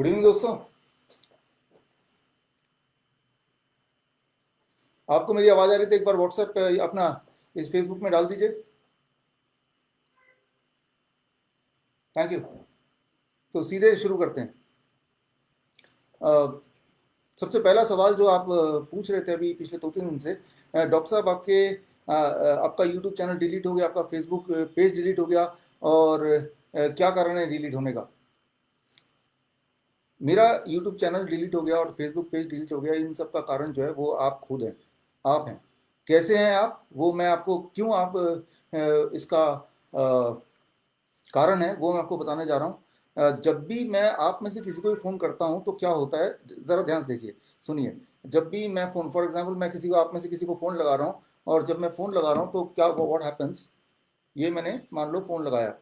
Good evening दोस्तों। आपको मेरी आवाज़ आ रही थी? एक बार व्हाट्सएप पे अपना इस फेसबुक में डाल दीजिए। Thank you. तो सीधे शुरू करते हैं। अ, सबसे पहला सवाल जो आप पूछ रहे थे अभी पिछले 2-3 दिन से, डॉक्टर साहब आपका यूट्यूब चैनल डिलीट हो गया, आपका फेसबुक पेज डिलीट हो गया, और क्या कारण है डिलीट होने का? मेरा यूट्यूब चैनल डिलीट हो गया और फेसबुक पेज डिलीट हो गया, इन सब का कारण जो है वो आप खुद हैं। आप हैं। कैसे हैं आप, वो मैं आपको क्यों आप इसका कारण है वो मैं आपको बताने जा रहा हूँ। जब भी मैं आप में से किसी को भी फ़ोन करता हूँ तो क्या होता है, ज़रा ध्यान से देखिए, सुनिए। जब भी मैं फ़ोन, फॉर एग्जांपल मैं किसी को, आप में से किसी को फ़ोन लगा रहा हूँ, और जब मैं फ़ोन लगा रहा हूँ तो क्या व्हाट हैपेंस, ये मैंने मान लो फ़ोन लगाया।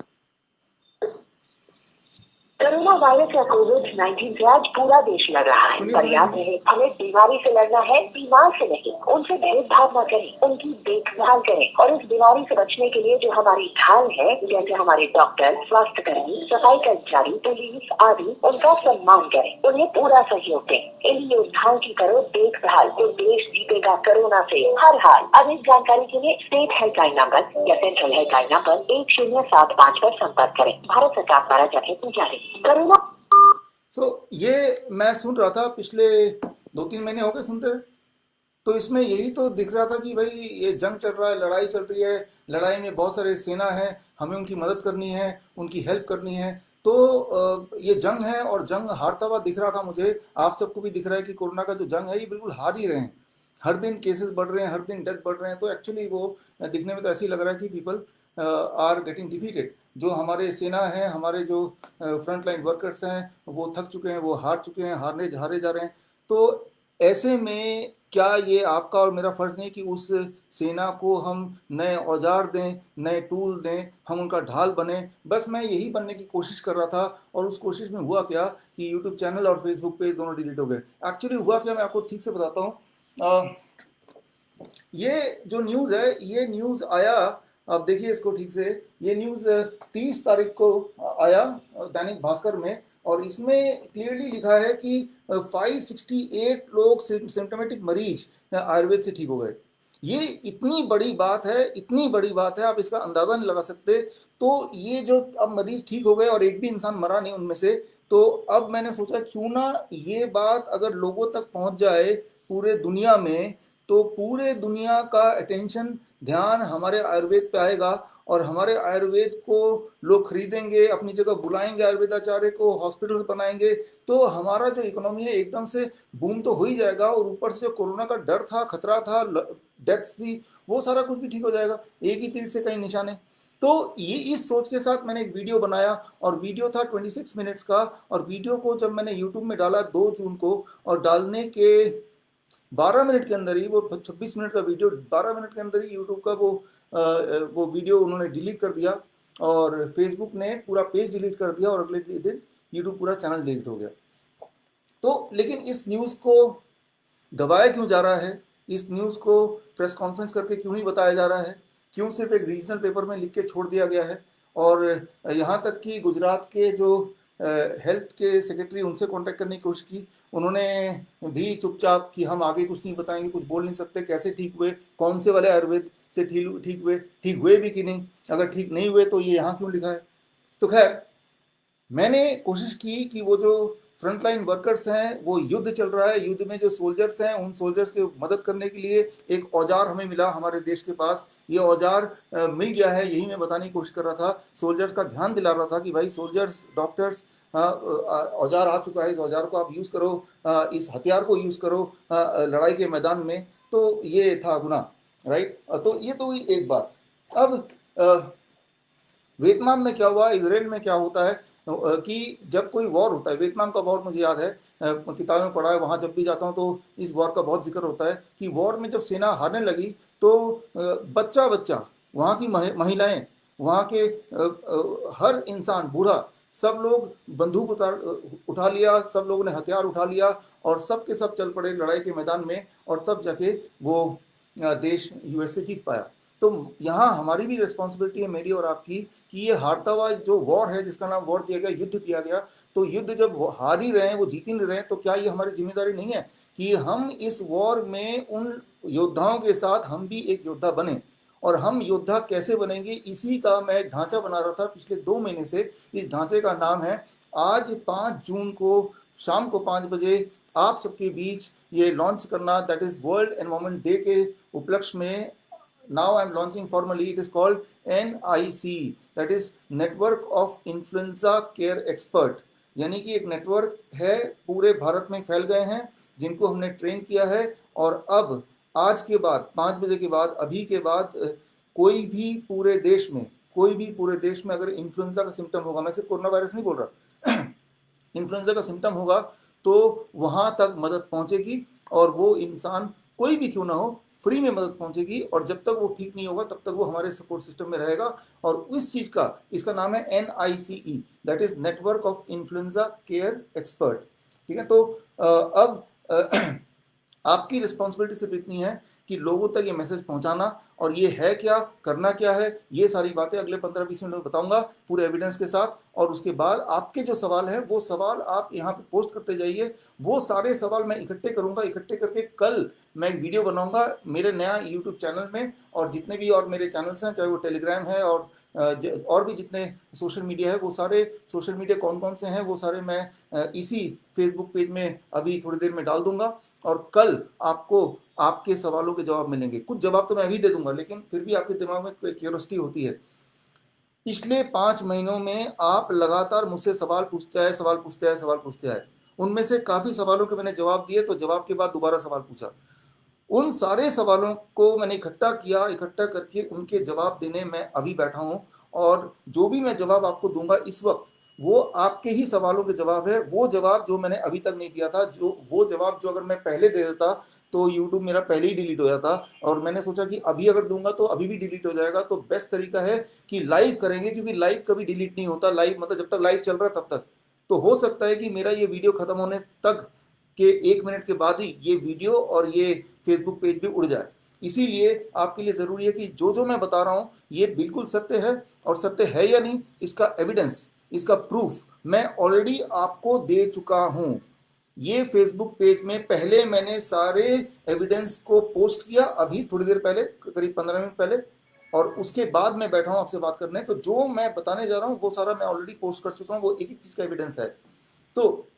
कोरोना वायरस या कोविड-19 से आज पूरा देश लड़ रहा है। सुनिए पर सुनिए याद सुनिए। रहे, हमें बीमारी से लड़ना है, बीमार से नहीं। उनसे भेदभाव न करें, उनकी देखभाल करें और इस बीमारी से बचने के लिए जो हमारी ढाल है, जैसे हमारे डॉक्टर, स्वास्थ्य कर्मी, सफाई कर्मचारी, पुलिस आदि, उनका सम्मान करें, उन्हें पूरा सहयोग दें। इन योद्धाओं की करो देखभाल तो देश जीतेगा कोरोना से हर हाल। अधिक जानकारी के लिए स्टेट हेल्पलाइन नंबर या सेंट्रल हेल्पलाइन नंबर 1075 पर संपर्क करें। भारत सरकार द्वारा जनहित जारी। कोरोना ये मैं सुन रहा था, पिछले 2-3 महीने हो गए सुनते हुए। तो इसमें यही तो दिख रहा था कि भाई ये जंग चल रहा है, लड़ाई चल रही है, लड़ाई में बहुत सारे सेना है, हमें उनकी मदद करनी है, उनकी हेल्प करनी है। तो ये जंग है और जंग हारता हुआ दिख रहा था मुझे। आप सबको भी दिख रहा है कि कोरोना का जो जंग है ये बिल्कुल हार ही रहे हैं। हर दिन केसेस बढ़ रहे हैं, हर दिन डेथ बढ़ रहे हैं। तो एक्चुअली वो दिखने में तो ऐसे ही लग रहा है कि पीपल आर गेटिंग डिफीटेड। जो हमारे सेना है, हमारे जो फ्रंट लाइन वर्कर्स हैं, वो थक चुके हैं, वो हार चुके हैं, हारे जा रहे हैं। तो ऐसे में क्या ये आपका और मेरा फर्ज नहीं कि उस सेना को हम नए औजार दें, नए टूल दें, हम उनका ढाल बने? बस मैं यही बनने की कोशिश कर रहा था, और उस कोशिश में हुआ क्या कि यूट्यूब चैनल और फेसबुक पेज दोनों डिलीट हो गए। एक्चुअली हुआ क्या, मैं आपको ठीक से बताता हूँ। ये जो न्यूज़ है, ये न्यूज़ आया, अब देखिए इसको ठीक से। ये न्यूज़ 30 तारीख को आया दैनिक भास्कर में, और इसमें क्लियरली लिखा है कि 568 लोग सिम्टोमेटिक मरीज आयुर्वेद से ठीक हो गए। ये इतनी बड़ी बात है, इतनी बड़ी बात है, आप इसका अंदाज़ा नहीं लगा सकते। तो ये जो अब मरीज ठीक हो गए और एक भी इंसान मरा नहीं उनमें से, तो अब मैंने सोचा क्यों ना ये बात अगर लोगों तक पहुंच जाए पूरे दुनिया में, तो पूरे दुनिया का अटेंशन, ध्यान हमारे आयुर्वेद पे आएगा, और हमारे आयुर्वेद को लोग खरीदेंगे, अपनी जगह बुलाएंगे, आयुर्वेदाचार्य को हॉस्पिटल्स बनाएंगे। तो हमारा जो इकोनॉमी है एकदम से बूम तो हो ही जाएगा, और ऊपर से जो कोरोना का डर था, खतरा था, डेथ्स थी, वो सारा कुछ भी ठीक हो जाएगा। एक ही तीर से कई निशाने। तो ये इस सोच के साथ मैंने एक वीडियो बनाया, और वीडियो था 26 मिनट्स का। और वीडियो को जब मैंने यूट्यूब में डाला 2 जून को, और डालने के 12 मिनट के अंदर ही, वो 26 मिनट का वीडियो 12 मिनट के अंदर ही यूट्यूब का वो वीडियो उन्होंने डिलीट कर दिया, और फेसबुक ने पूरा पेज डिलीट कर दिया, और अगले दिन यूट्यूब पूरा चैनल डिलीट हो गया। तो लेकिन इस न्यूज़ को दबाया क्यों जा रहा है? इस न्यूज़ को प्रेस कॉन्फ्रेंस करके क्यों नहीं बताया जा रहा है? क्यों सिर्फ एक रीजनल पेपर में लिख के छोड़ दिया गया है? और यहाँ तक कि गुजरात के जो हेल्थ के सेक्रेटरी, उनसे कांटेक्ट करने की कोशिश की, उन्होंने भी चुपचाप कि हम आगे कुछ नहीं बताएंगे, कुछ बोल नहीं सकते, कैसे ठीक हुए, कौन से वाले आयुर्वेद से ठीक हुए भी कि नहीं, अगर ठीक नहीं हुए तो ये यहाँ क्यों लिखा है? तो खैर, मैंने कोशिश की कि वो जो फ्रंटलाइन वर्कर्स हैं, वो युद्ध चल रहा है, युद्ध में जो सोल्जर्स हैं, उन सोल्जर्स की मदद करने के लिए एक औजार हमें मिला हमारे देश के पास। ये औजार मिल गया है, यही मैं बताने की कोशिश कर रहा था, सोल्जर्स का ध्यान दिला रहा था कि भाई सोल्जर्स, डॉक्टर्स, औजार आ चुका है, इस औजार को आप यूज़ करो, इस हथियार को यूज़ करो लड़ाई के मैदान में। तो ये था गुना, राइट। तो ये तो हुई एक बात। अब वियतनाम में क्या हुआ, इसराइल में क्या होता है, कि जब कोई वॉर होता है, वियतनाम का वॉर मुझे याद है, किताबों में पढ़ा है, वहाँ जब भी जाता हूँ तो इस वॉर का बहुत जिक्र होता है कि वॉर में जब सेना हारने लगी तो बच्चा बच्चा, वहाँ की महिलाएं, वहाँ के हर इंसान, बूढ़ा, सब लोग बंदूक उठा लिया, सब लोगों ने हथियार उठा लिया, और सब के सब चल पड़े लड़ाई के मैदान में, और तब जाके वो देश यूएस से जीत पाया। तो यहाँ हमारी भी रिस्पॉन्सिबिलिटी है, मेरी और आपकी, कि ये हारता हुआ जो वॉर है, जिसका नाम वॉर दिया गया, युद्ध दिया गया, तो युद्ध जब वो हार ही रहे हैं, वो जीत ही नहीं रहे हैं, तो क्या ये हमारी जिम्मेदारी नहीं है कि हम इस वॉर में उन योद्धाओं के साथ हम भी एक योद्धा बने। और हम योद्धा कैसे बनेंगे, इसी का मैं एक ढांचा बना रहा था पिछले 2 महीने से। इस ढांचे का नाम है, आज 5 जून को शाम को 5 बजे आप सबके बीच ये लॉन्च करना, that is world environment day के उपलक्ष्य में। Now I am launching formally, it is called NIC, that is network of influenza care expert. यानी कि एक नेटवर्क है, पूरे भारत में फैल गए हैं, जिनको हमने ट्रेन किया है। और अब आज के बाद 5 बजे के बाद, अभी के बाद, कोई भी पूरे देश में, कोई भी पूरे देश में अगर इन्फ्लुएंजा का सिम्टम होगा, मैं सिर्फ कोरोना वायरस नहीं बोल रहा, इन्फ्लुएंजा का सिम्टम होगा, तो वहां तक मदद पहुंचेगी। और वो इंसान कोई भी क्यों ना हो, फ्री में मदद पहुंचेगी। और जब तक वो ठीक नहीं होगा तब तक वो हमारे सपोर्ट सिस्टम में रहेगा। और उस चीज का, इसका नाम है NICE, that is network of influenza care expert. ठीक है, तो अब आपकी रिस्पॉन्सिबिलिटी सिर्फ इतनी है कि लोगों तक ये मैसेज पहुंचाना। और ये है क्या, करना क्या है, ये सारी बातें अगले 15-20 मिनट में बताऊंगा पूरे एविडेंस के साथ। और उसके बाद आपके जो सवाल हैं, वो सवाल आप यहाँ पे पोस्ट करते जाइए। वो सारे सवाल मैं इकट्ठे करूंगा, इकट्ठे करके कल मैं एक वीडियो बनाऊंगा मेरे नया यूट्यूब चैनल में। और जितने भी और मेरे चैनल्स हैं, चाहे वो टेलीग्राम है और भी जितने सोशल मीडिया है, वो सारे सोशल मीडिया कौन कौन से हैं, वो सारे मैं इसी फेसबुक पेज में अभी थोड़ी देर में डाल दूंगा। और कल आपको आपके सवालों के जवाब मिलेंगे। कुछ जवाब तो मैं अभी दे दूंगा, लेकिन फिर भी आपके दिमाग में क्यूरियोसिटी होती है। पिछले 5 महीनों में आप लगातार मुझसे सवाल पूछते आए, सवाल पूछते आए, सवाल पूछते आए। उनमें से काफी सवालों के मैंने जवाब दिए, तो जवाब के बाद दोबारा सवाल पूछा। उन सारे सवालों को मैंने इकट्ठा किया, इकट्ठा करके उनके जवाब देने मैं अभी बैठा हूं। और जो भी मैं जवाब आपको दूंगा इस वक्त, वो आपके ही सवालों के जवाब है। वो जवाब जो मैंने अभी तक नहीं दिया था, जो वो जवाब जो अगर मैं पहले दे देता तो यूट्यूब मेरा पहले ही डिलीट हो जाता। और मैंने सोचा कि अभी अगर दूंगा तो अभी भी डिलीट हो जाएगा। तो बेस्ट तरीका है कि लाइव करेंगे, क्योंकि लाइव कभी डिलीट नहीं होता। लाइव मतलब जब तक लाइव चल रहा है तब तक। तो हो सकता है कि मेरा ये वीडियो खत्म होने तक के 1 मिनट के बाद ही ये वीडियो और ये फेसबुक पेज भी उड़ जाए। इसीलिए आपके लिए ज़रूरी है कि जो जो मैं बता रहा हूँ ये बिल्कुल सत्य है। और सत्य है या नहीं, इसका एविडेंस, इसका प्रूफ मैं ऑलरेडी आपको दे चुका हूँ। ये फेसबुक पेज में पहले मैंने सारे एविडेंस को पोस्ट किया, अभी थोड़ी देर पहले, करीब 15 मिनट पहले। और उसके बाद मैं बैठा हूँ आपसे बात करने। तो जो मैं बताने जा रहा हूँ वो सारा मैं ऑलरेडी पोस्ट कर चुका हूँ, वो एक एक चीज़ का एविडेंस है। तो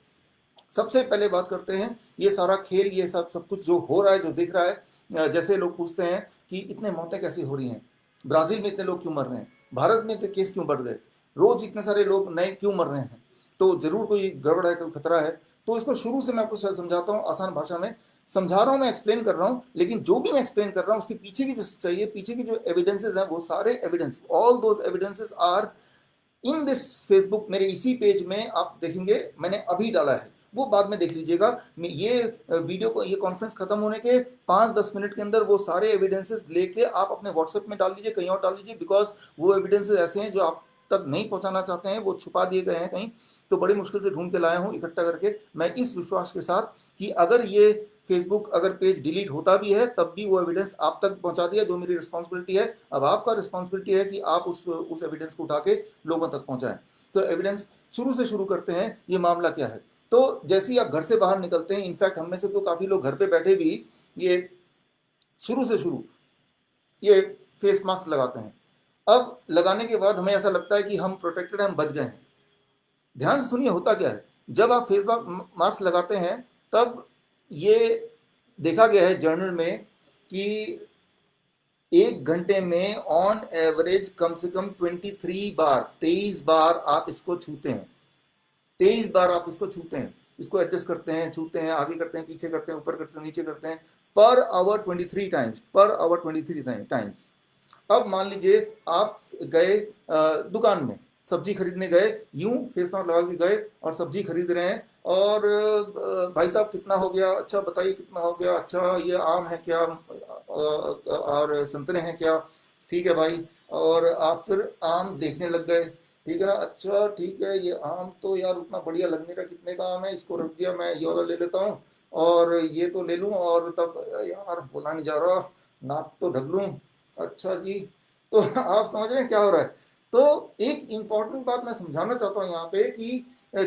सबसे पहले बात करते हैं, ये सारा खेल, ये सब कुछ जो हो रहा है, जो दिख रहा है। जैसे लोग पूछते हैं कि इतने मौतें कैसे हो रही हैं, ब्राजील में इतने लोग क्यों मर रहे हैं, भारत में इतने केस क्यों बढ़ गए, रोज इतने सारे लोग नए क्यों मर रहे हैं, तो जरूर कोई गड़बड़ है, कोई खतरा है। तो इसको शुरू से मैं आपको समझाता हूँ, आसान भाषा में समझा रहा हूँ, मैं एक्सप्लेन कर रहा हूँ। लेकिन जो भी मैं एक्सप्लेन कर रहा हूँ उसके पीछे की जो सच्चाई है, पीछे की जो एविडेंसेस हैं, वो सारे evidence, all those evidences are in this Facebook. मेरे इसी पेज में आप देखेंगे, मैंने अभी डाला है, वो बाद में देख लीजिएगा। ये वीडियो को, ये कॉन्फ्रेंस खत्म होने के 5-10 मिनट के अंदर वो सारे एविडेंसेस लेके आप अपने व्हाट्सएप में डाल दीजिए, कहीं और डाल दीजिए। बिकॉज वो एविडेंसेस ऐसे हैं जो आप तक नहीं पहुंचाना चाहते हैं, वो छुपा दिए गए हैं कहीं। तो बड़ी मुश्किल से ढूंढ के लाया हूँ इकट्ठा करके, मैं इस विश्वास के साथ कि अगर ये फेसबुक अगर पेज डिलीट होता भी है तब भी वो एविडेंस आप तक पहुंचा दिया, जो मेरी रिस्पॉन्सिबिलिटी है। अब आपका रिस्पॉन्सिबिलिटी है कि आप उस एविडेंस को उठा के लोगों तक पहुंचाएं। तो एविडेंस शुरू से शुरू करते हैं, ये मामला क्या है। तो जैसे ही आप घर से बाहर निकलते हैं, इनफैक्ट हम में से तो काफ़ी लोग घर पे बैठे भी ये शुरू से शुरू ये फेस मास्क लगाते हैं। अब लगाने के बाद हमें ऐसा लगता है कि हम प्रोटेक्टेड हैं, हम बच गए हैं। ध्यान से सुनिए, होता क्या है। जब आप फेस मास्क लगाते हैं तब ये देखा गया है जर्नल में कि 1 घंटे में ऑन एवरेज कम से कम 23 बार आप इसको छूते हैं। 23 बार आप इसको छूते हैं, इसको एडजस्ट करते हैं, छूते हैं, आगे करते हैं, पीछे करते हैं, ऊपर करते हैं, नीचे करते हैं। Per hour 23 times, per hour 23 times. अब मान लीजिए आप गए दुकान में सब्जी खरीदने गए, यूं फेस मास्क लगा के गए और सब्जी खरीद रहे हैं। और भाई साहब कितना हो गया, अच्छा बताइए कितना हो गया, अच्छा ये आम है क्या और संतरे हैं क्या, ठीक है भाई। और आप फिर आम देखने लग गए, ठीक है ना, अच्छा ठीक है, ये आम तो यार उतना बढ़िया लग नहीं रहा, कितने का आम है, इसको रख दिया, मैं ये वाला ले लेता हूँ और ये तो ले लूँ। और तब यार बोला नहीं जा रहा, नाक तो ढक लूँ, अच्छा जी। तो आप समझ रहे हैं क्या हो रहा है। तो एक इंपॉर्टेंट बात मैं समझाना चाहता हूँ यहाँ पे कि अ,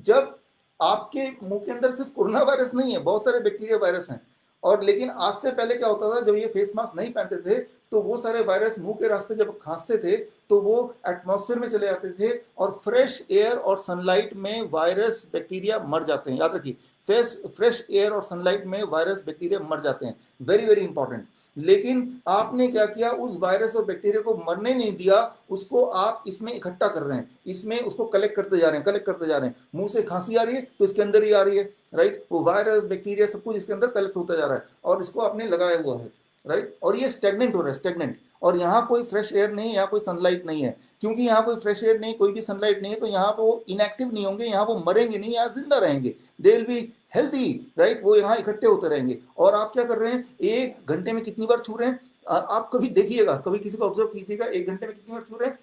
जब आपके मुंह के अंदर सिर्फ कोरोना वायरस नहीं है, बहुत सारे बैक्टीरिया वायरस हैं। और लेकिन आज से पहले क्या होता था, जब ये फेस मास्क नहीं पहनते थे तो वो सारे वायरस मुंह के रास्ते जब खांसते थे तो वो एटमॉस्फेयर में चले जाते थे, और फ्रेश एयर और सनलाइट में वायरस बैक्टीरिया मर जाते हैं। याद रखिए, फ्रेश एयर और सनलाइट में वायरस बैक्टीरिया मर जाते हैं। Very very important. लेकिन आपने क्या किया, उस वायरस और बैक्टीरिया को मरने नहीं दिया, उसको आप इसमें इकट्ठा कर रहे हैं, इसमें उसको कलेक्ट करते जा रहे हैं, कलेक्ट करते जा रहे हैं। मुंह से खांसी आ रही है तो इसके अंदर ही आ रही है, राइट। वो वायरस बैक्टीरिया सब कुछ इसके अंदर कलेक्ट होता जा रहा है और इसको आपने लगाया हुआ है, राइट। और ये स्टेगनेंट हो रहा है, स्टेगनेंट। और यहाँ कोई फ्रेश एयर नहीं है, यहाँ कोई सनलाइट नहीं है। क्योंकि यहाँ कोई फ्रेश एयर नहीं, कोई भी सनलाइट नहीं है, तो यहाँ पे वो इनएक्टिव नहीं होंगे, यहाँ वो मरेंगे नहीं, यहाँ जिंदा रहेंगे। They will be healthy, right. वो यहाँ इकट्ठे होते रहेंगे। और आप क्या कर रहे हैं, एक घंटे में कितनी बार छू रहे हैं, आप कभी देखिएगा, कभी किसी को ऑब्जर्व कीजिएगा, एक घंटे में कितनी बार छू रहे हैं।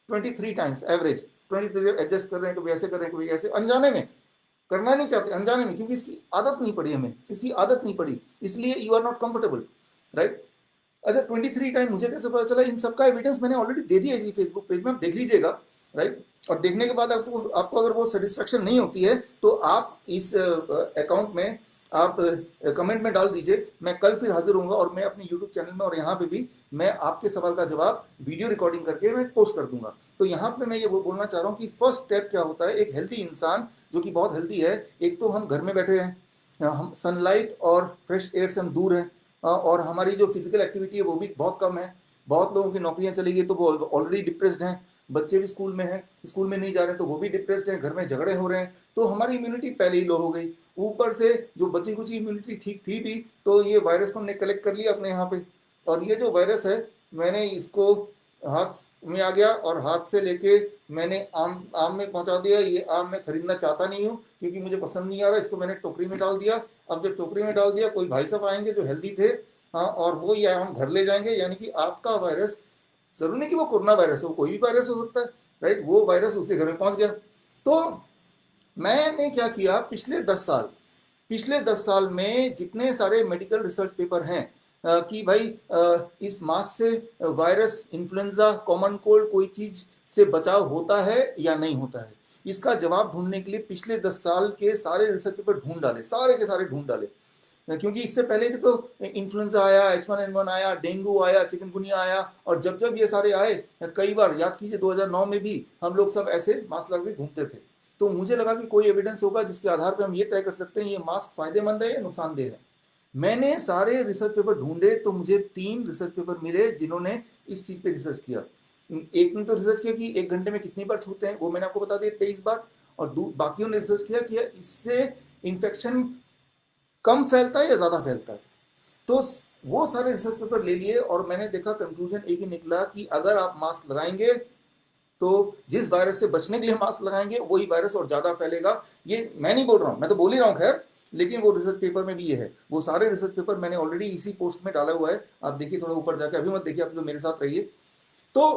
23 टाइम्स एवरेज। 23 एडजस्ट कर रहे हैं, कभी ऐसे कर रहे हैं, कभी ऐसे, अनजाने में। करना नहीं चाहते, अनजाने में, क्योंकि इसकी आदत नहीं पड़ी हमें, इसकी आदत नहीं पड़ी, इसलिए you are not comfortable, right. अच्छा, 23 टाइम मुझे कैसे पता चला, इन सबका एविडेंस मैंने ऑलरेडी दे दिया है जी फेसबुक पेज में, आप देख लीजिएगा, राइट। और देखने के बाद आपको अगर वो सेटिस्फेक्शन नहीं होती है तो आप इस अकाउंट में आप कमेंट में डाल दीजिए। मैं कल फिर हाजिर होऊंगा और मैं अपने यूट्यूब चैनल में और यहाँ पे भी मैं आपके सवाल का जवाब वीडियो रिकॉर्डिंग करके मैं पोस्ट कर दूंगा। तो यहाँ पे मैं ये बोलना चाह रहा हूँ कि फर्स्ट स्टेप क्या होता है, एक हेल्दी इंसान जो कि बहुत हेल्दी है, एक तो हम घर में बैठे हैं, हम सनलाइट और फ्रेश एयर से हम दूर हैं, और हमारी जो फिजिकल एक्टिविटी है वो भी बहुत कम है। बहुत लोगों की नौकरियां चली गई तो वो ऑलरेडी डिप्रेस्ड हैं, बच्चे भी स्कूल में हैं, स्कूल में नहीं जा रहे तो वो भी डिप्रेस्ड हैं, घर में झगड़े हो रहे हैं, तो हमारी इम्यूनिटी पहले ही लो हो गई। ऊपर से जो बची कुची इम्यूनिटी ठीक थी भी, तो ये वायरस को हमने कलेक्ट कर लिया अपने यहाँ पे। और ये जो वायरस है, मैंने इसको हाथ में आ गया और हाथ से लेके मैंने आम आम में पहुंचा दिया। ये आम मैं खरीदना चाहता नहीं हूँ क्योंकि मुझे पसंद नहीं आ रहा, इसको मैंने टोकरी में डाल दिया। अब जब टोकरी में डाल दिया, कोई भाई साहब आएंगे जो हेल्दी थे, हाँ, और वो ये आम घर ले जाएंगे, यानी कि आपका वायरस, जरूरी नहीं कि वो कोरोना वायरस हो, कोई भी वायरस हो सकता है, राइट, वो वायरस उसके घर में पहुंच गया। तो मैंने क्या किया, पिछले 10 साल में जितने सारे मेडिकल रिसर्च पेपर हैं कि भाई इस मास से वायरस, इन्फ्लुएंजा, कॉमन कोल्ड, कोई चीज से बचाव होता है या नहीं होता है, इसका जवाब ढूंढने के लिए पिछले 10 साल के सारे रिसर्च पेपर ढूंढ डाले, सारे के सारे ढूंढ डाले। क्योंकि इससे पहले भी तो इन्फ्लुएंजा आया, H1N1 आया, डेंगू आया, चिकनगुनिया आया, और जब जब ये सारे आए, कई बार याद कीजिए 2009 में भी हम लोग सब ऐसे मास्क लगा के घूमते थे। तो मुझे लगा कि कोई एविडेंस होगा जिसके आधार पर हम ये तय कर सकते हैं ये मास्क फायदेमंद है या नुकसानदेह है। मैंने सारे रिसर्च पेपर ढूंढे तो मुझे 3 रिसर्च पेपर मिले जिन्होंने इस चीज पे रिसर्च किया। एक ने तो रिसर्च किया कि एक घंटे में कितनी बार छूते हैं, वो मैंने आपको बता दिया 23 बार। और बाकियों ने रिसर्च किया इससे इन्फेक्शन कम फैलता है या ज्यादा फैलता है। तो वो सारे रिसर्च पेपर ले लिए और मैंने देखा, कंक्लूजन एक ही निकला कि अगर आप मास्क लगाएंगे तो जिस वायरस से बचने के लिए मास्क लगाएंगे वही वायरस और ज्यादा फैलेगा। ये मैं नहीं बोल रहा हूं, मैं तो बोल ही रहा हूं, खैर, लेकिन वो रिसर्च पेपर में भी ये है। वो सारे रिसर्च पेपर मैंने ऑलरेडी इसी पोस्ट में डाला हुआ है, आप देखिए थोड़ा ऊपर जाके, अभी मत देखिए, आप तो मेरे साथ रहिए। तो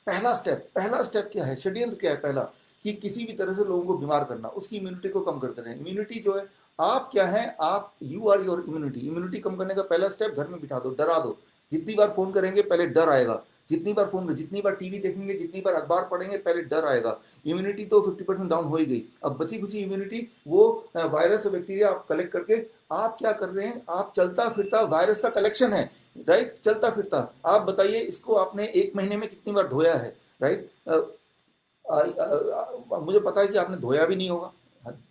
पहला स्टेप क्या है, षड्यंत्र क्या है पहला, कि किसी भी तरह से लोगों को बीमार करना, उसकी इम्यूनिटी को कम करते रहे। इम्यूनिटी जो है, आप क्या है, आप यू आर योर इम्यूनिटी कम करने का पहला स्टेप, घर में बिठा दो, डरा दो। जितनी बार फोन करेंगे पहले डर आएगा, जितनी बार टीवी देखेंगे, जितनी बार अखबार पढ़ेंगे, पहले डर आएगा। इम्यूनिटी तो 50% डाउन हो ही गई, अब बची कुछ इम्यूनिटी, वो वायरस और बैक्टीरिया आप कलेक्ट करके, आप क्या कर रहे हैं, आप चलता फिरता वायरस का कलेक्शन है, राइट, चलता फिरता। आप बताइए, इसको आपने एक महीने में कितनी बार धोया है, राइट। मुझे पता है कि आपने धोया भी नहीं होगा,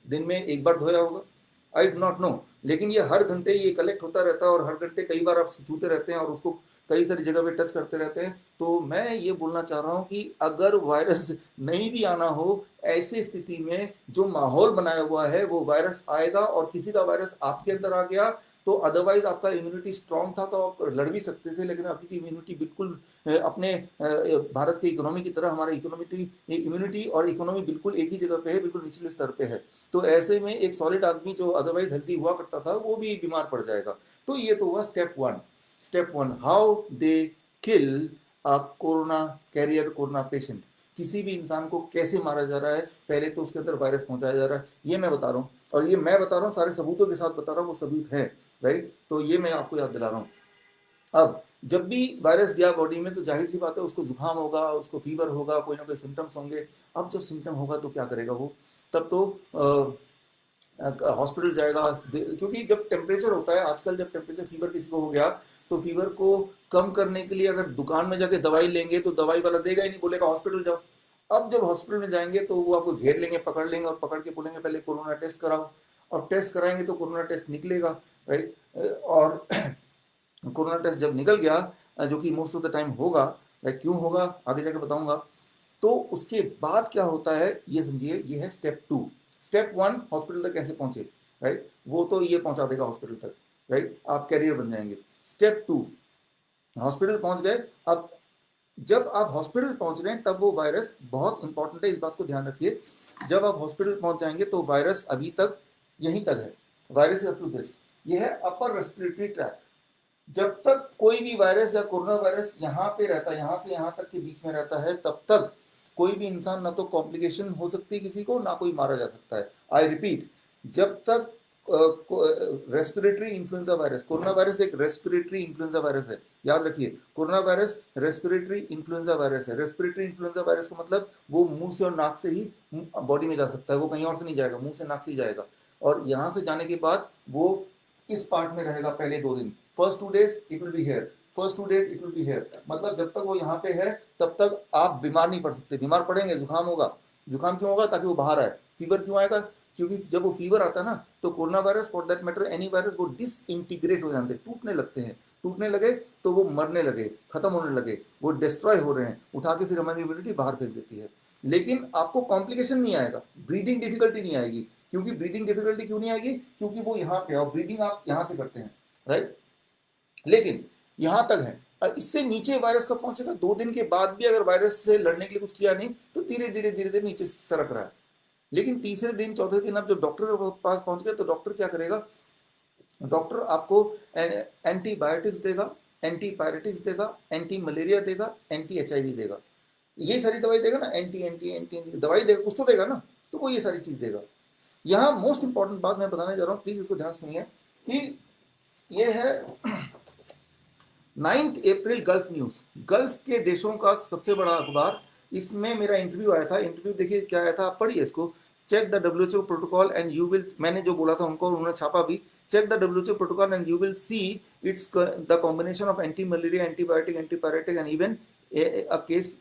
दिन में एक बार धोया होगा, आई डू नॉट नो, लेकिन ये हर घंटे ये कलेक्ट होता रहता है और हर घंटे कई बार आप छूते रहते हैं और उसको कई सारी जगह पे टच करते रहते हैं। तो मैं ये बोलना चाह रहा हूँ कि अगर वायरस नहीं भी आना हो, ऐसी स्थिति में जो माहौल बनाया हुआ है वो वायरस आएगा, और किसी का वायरस आपके अंदर आ गया तो अदरवाइज आपका इम्यूनिटी स्ट्रांग था तो आप लड़ भी सकते थे, लेकिन आपकी इम्यूनिटी बिल्कुल अपने भारत की इकोनॉमी की तरह हमारी इम्यूनिटी और इकोनॉमी बिल्कुल एक ही जगह पे है, बिल्कुल निचले स्तर पे है। तो ऐसे में एक सॉलिड आदमी जो अदरवाइज हेल्दी हुआ करता था वो भी बीमार पड़ जाएगा। तो ये तो हुआ step one, how they kill a corona carrier, corona patient. किसी भी इंसान को कैसे मारा जा रहा है, पहले तो उसके अंदर वायरस पहुंचाया जा रहा है, ये मैं बता रहा हूँ, और ये मैं बता रहा हूँ सारे सबूतों के साथ बता रहा हूँ, वो सबूत है, राइट। तो ये मैं आपको याद दिला रहा हूँ। अब जब भी वायरस गया बॉडी में तो जाहिर सी बात है उसको जुकाम होगा, उसको फीवर होगा, कोई ना कोई सिम्टम्स होंगे। अब जब सिम्टम होगा तो क्या करेगा वो, तब तो हॉस्पिटल जाएगा। क्योंकि जब टेम्परेचर होता है आजकल, जब टेम्परेचर फीवर किसी को हो गया तो फीवर को कम करने के लिए अगर दुकान में जाके दवाई लेंगे तो दवाई वाला देगा ही नहीं, बोलेगा हॉस्पिटल जाओ। अब जब हॉस्पिटल में जाएंगे तो वो आपको घेर लेंगे, पकड़ लेंगे और पकड़ के बोलेंगे पहले कोरोना टेस्ट कराओ, और टेस्ट कराएंगे तो कोरोना टेस्ट निकलेगा, राइट। और कोरोना टेस्ट जब निकल गया, जो कि मोस्ट ऑफ द टाइम होगा, राइट, क्यों होगा आगे जाके बताऊंगा। तो उसके बाद क्या होता है ये समझिए, ये है स्टेप 2। स्टेप 1 हॉस्पिटल तक कैसे पहुंचे, राइट, वो तो ये पहुंचा देगा हॉस्पिटल तक, राइट, आप कैरियर बन जाएंगे। स्टेप 2, हॉस्पिटल पहुंच गए। अब जब आप हॉस्पिटल पहुंच रहे हैं तब वो वायरस, बहुत इंपॉर्टेंट है इस बात को ध्यान रखिए, जब आप हॉस्पिटल पहुंच जाएंगे तो वायरस अभी तक यहीं तक है। वायरस अप टू दिस, ये है अपर रेस्पिरेटरी ट्रैक्ट। जब तक कोई भी वायरस या कोरोना वायरस यहाँ पे रहता है, यहाँ से यहाँ तक के बीच में रहता है, तब तक कोई भी इंसान ना तो कॉम्प्लिकेशन हो सकती है किसी को, ना कोई मारा जा सकता है। आई रिपीट, जब तक respiratory influenza virus, corona virus एक रेस्पिरेटरी इन्फ्लुएंजा वायरस है, याद रखिए, corona virus respiratory influenza virus है। रेस्पिरेटरी इन्फ्लुएंजा वायरस का मतलब वो मुंह से और नाक से ही बॉडी में जा सकता है, वो कहीं और से नहीं जाएगा, मुंह से नाक से ही जाएगा। और यहाँ से जाने के बाद वो इस पार्ट में रहेगा पहले 2 दिन। First 2 days it will be here, first 2 days it will be here. मतलब जब तक वो यहाँ पे है तब तक आप बीमार नहीं पड़ सकते। बीमार पड़ेंगे, जुकाम होगा। जुकाम क्यों होगा? ताकि वो बाहर आए। फीवर क्यों आएगा? क्योंकि जब वो फीवर आता है ना तो corona virus, for that matter any virus, वो डिसइंटीग्रेट हो जाते हैं, टूटने लगते हैं। टूटने लगे तो वो मरने लगे, खत्म होने लगे, वो डिस्ट्रॉय हो रहे हैं, उठा के फिर हमारी इम्यूनिटी बाहर फेंक देती है। लेकिन आपको कॉम्प्लिकेशन नहीं आएगा, ब्रीदिंग डिफिकल्टी नहीं आएगी। क्योंकि ब्रीदिंग डिफिकल्टी क्यों नहीं आएगी? क्योंकि वो यहाँ पे, और ब्रीदिंग आप यहाँ से करते हैं, राइट। लेकिन यहाँ तक है, और इससे नीचे वायरस कब पहुंचेगा? 2 दिन के बाद भी अगर वायरस से लड़ने के लिए कुछ किया नहीं तो धीरे धीरे धीरे धीरे नीचे सरक रहा है। लेकिन तीसरे दिन चौथे दिन आप जब डॉक्टर के पास पहुंच गए तो डॉक्टर क्या करेगा? डॉक्टर आपको एंटीबायोटिक्स देगा, एंटीपायरेटिक्स देगा, एंटी मलेरिया देगा, एंटी HIV देगा। ये सारी दवाई देगा ना, एंटी एंटी एंटी दवाई देगा, कुछ तो देगा ना, तो वो ये सारी चीज देगा। यहाँ मोस्ट इंपॉर्टेंट बात मैं बताने जा रहा हूँ, प्लीज इसको ध्यान सुनिए, कि ये है 9 अप्रैल गल्फ न्यूज, गल्फ के देशों का सबसे बड़ा अखबार। इसमें मेरा इंटरव्यू आया था। इंटरव्यू देखिए क्या आया था, आप पढ़िए इसको। Check the WHO protocol and you will, मैंने जो बोला था उनको उन्होंने छापा भी। Check the WHO protocol and you will see it's the combination of anti malaria, antibiotic, antipyretic and even a case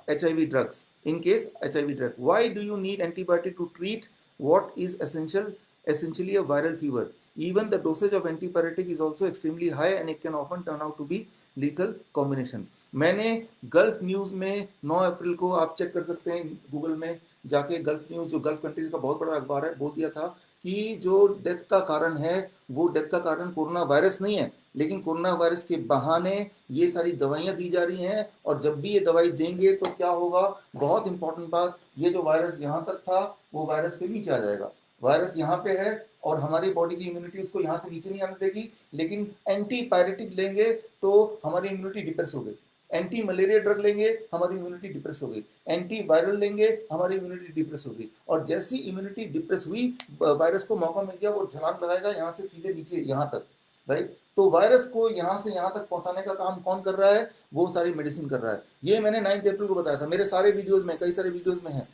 HIV drugs. In case HIV drug, why do you need antibiotic to treat what is essentially a viral fever? Even the dosage of antipyretic is also extremely high and it can often turn out to be lethal combination. मैंने gulf news में 9 अप्रैल को, आप check कर सकते हैं Google में जाके, gulf news जो गल्फ कंट्रीज का बहुत बड़ा अखबार है, बोल दिया था कि जो डेथ का कारण है वो डेथ का कारण कोरोना वायरस नहीं है, लेकिन कोरोना वायरस के बहाने ये सारी दवाइयां दी जा रही हैं। और जब भी ये दवाई देंगे तो क्या होगा? बहुत इंपॉर्टेंट बात, ये जो वायरस यहाँ तक था वो वायरस पे नीचे आ जाएगा। वायरस यहाँ पे है और हमारी बॉडी की इम्यूनिटी उसको यहाँ से नीचे नहीं आने देगी, लेकिन एंटीपायरेटिक लेंगे तो हमारी इम्यूनिटी डिप्रेस हो गई, एंटी मलेरिया ड्रग लेंगे हमारी इम्यूनिटी डिप्रेस हो गई, एंटी वायरल लेंगे हमारी इम्यूनिटी डिप्रेस हो गई। और जैसी इम्यूनिटी डिप्रेस हुई, वायरस को मौका मिल गया, वो छलांग लगाएगा यहाँ से सीधे नीचे यहाँ तक, राइट। तो वायरस को यहाँ से यहाँ तक पहुंचाने का काम कौन कर रहा है? वो सारी मेडिसिन कर रहा है। ये मैंने 9 अप्रैल को बताया था, मेरे सारे वीडियोस में, कई सारे वीडियोस में है,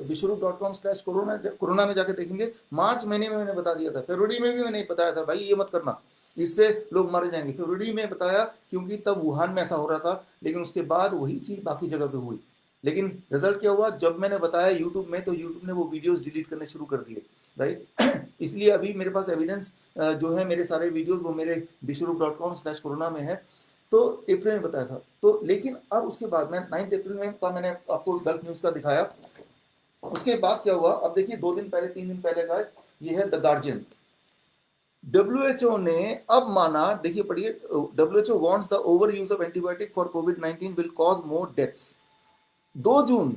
विश्वरूप.com/कोरोना में जाके देखेंगे। मार्च महीने में मैंने बता दिया था, फरवरी में भी मैंने बताया था भाई ये मत करना, इससे लोग मारे जाएंगे। फरवरी में बताया क्योंकि तब वुहान में ऐसा हो रहा था, लेकिन उसके बाद वही चीज बाकी जगह पे हुई। लेकिन रिजल्ट क्या हुआ? जब मैंने बताया यूट्यूब में तो यूट्यूब ने वो वीडियोस डिलीट करने शुरू कर दिए, राइट। इसलिए अभी मेरे पास एविडेंस जो है, मेरे सारे वीडियोस वो मेरे विश्वरूप.com/कोरोना में है। तो अप्रैल में बताया था। तो लेकिन अब उसके बाद मैं 9 अप्रैल में का मैंने आपको गल्फ न्यूज का दिखाया। उसके बाद क्या हुआ? अब देखिए 2 दिन पहले, 3 दिन पहले का ये है द गार्जियन। WHO ने अब माना, देखिए पढ़िए, WHO wants the over use of antibiotic for COVID-19 will cause more deaths. 2 जून,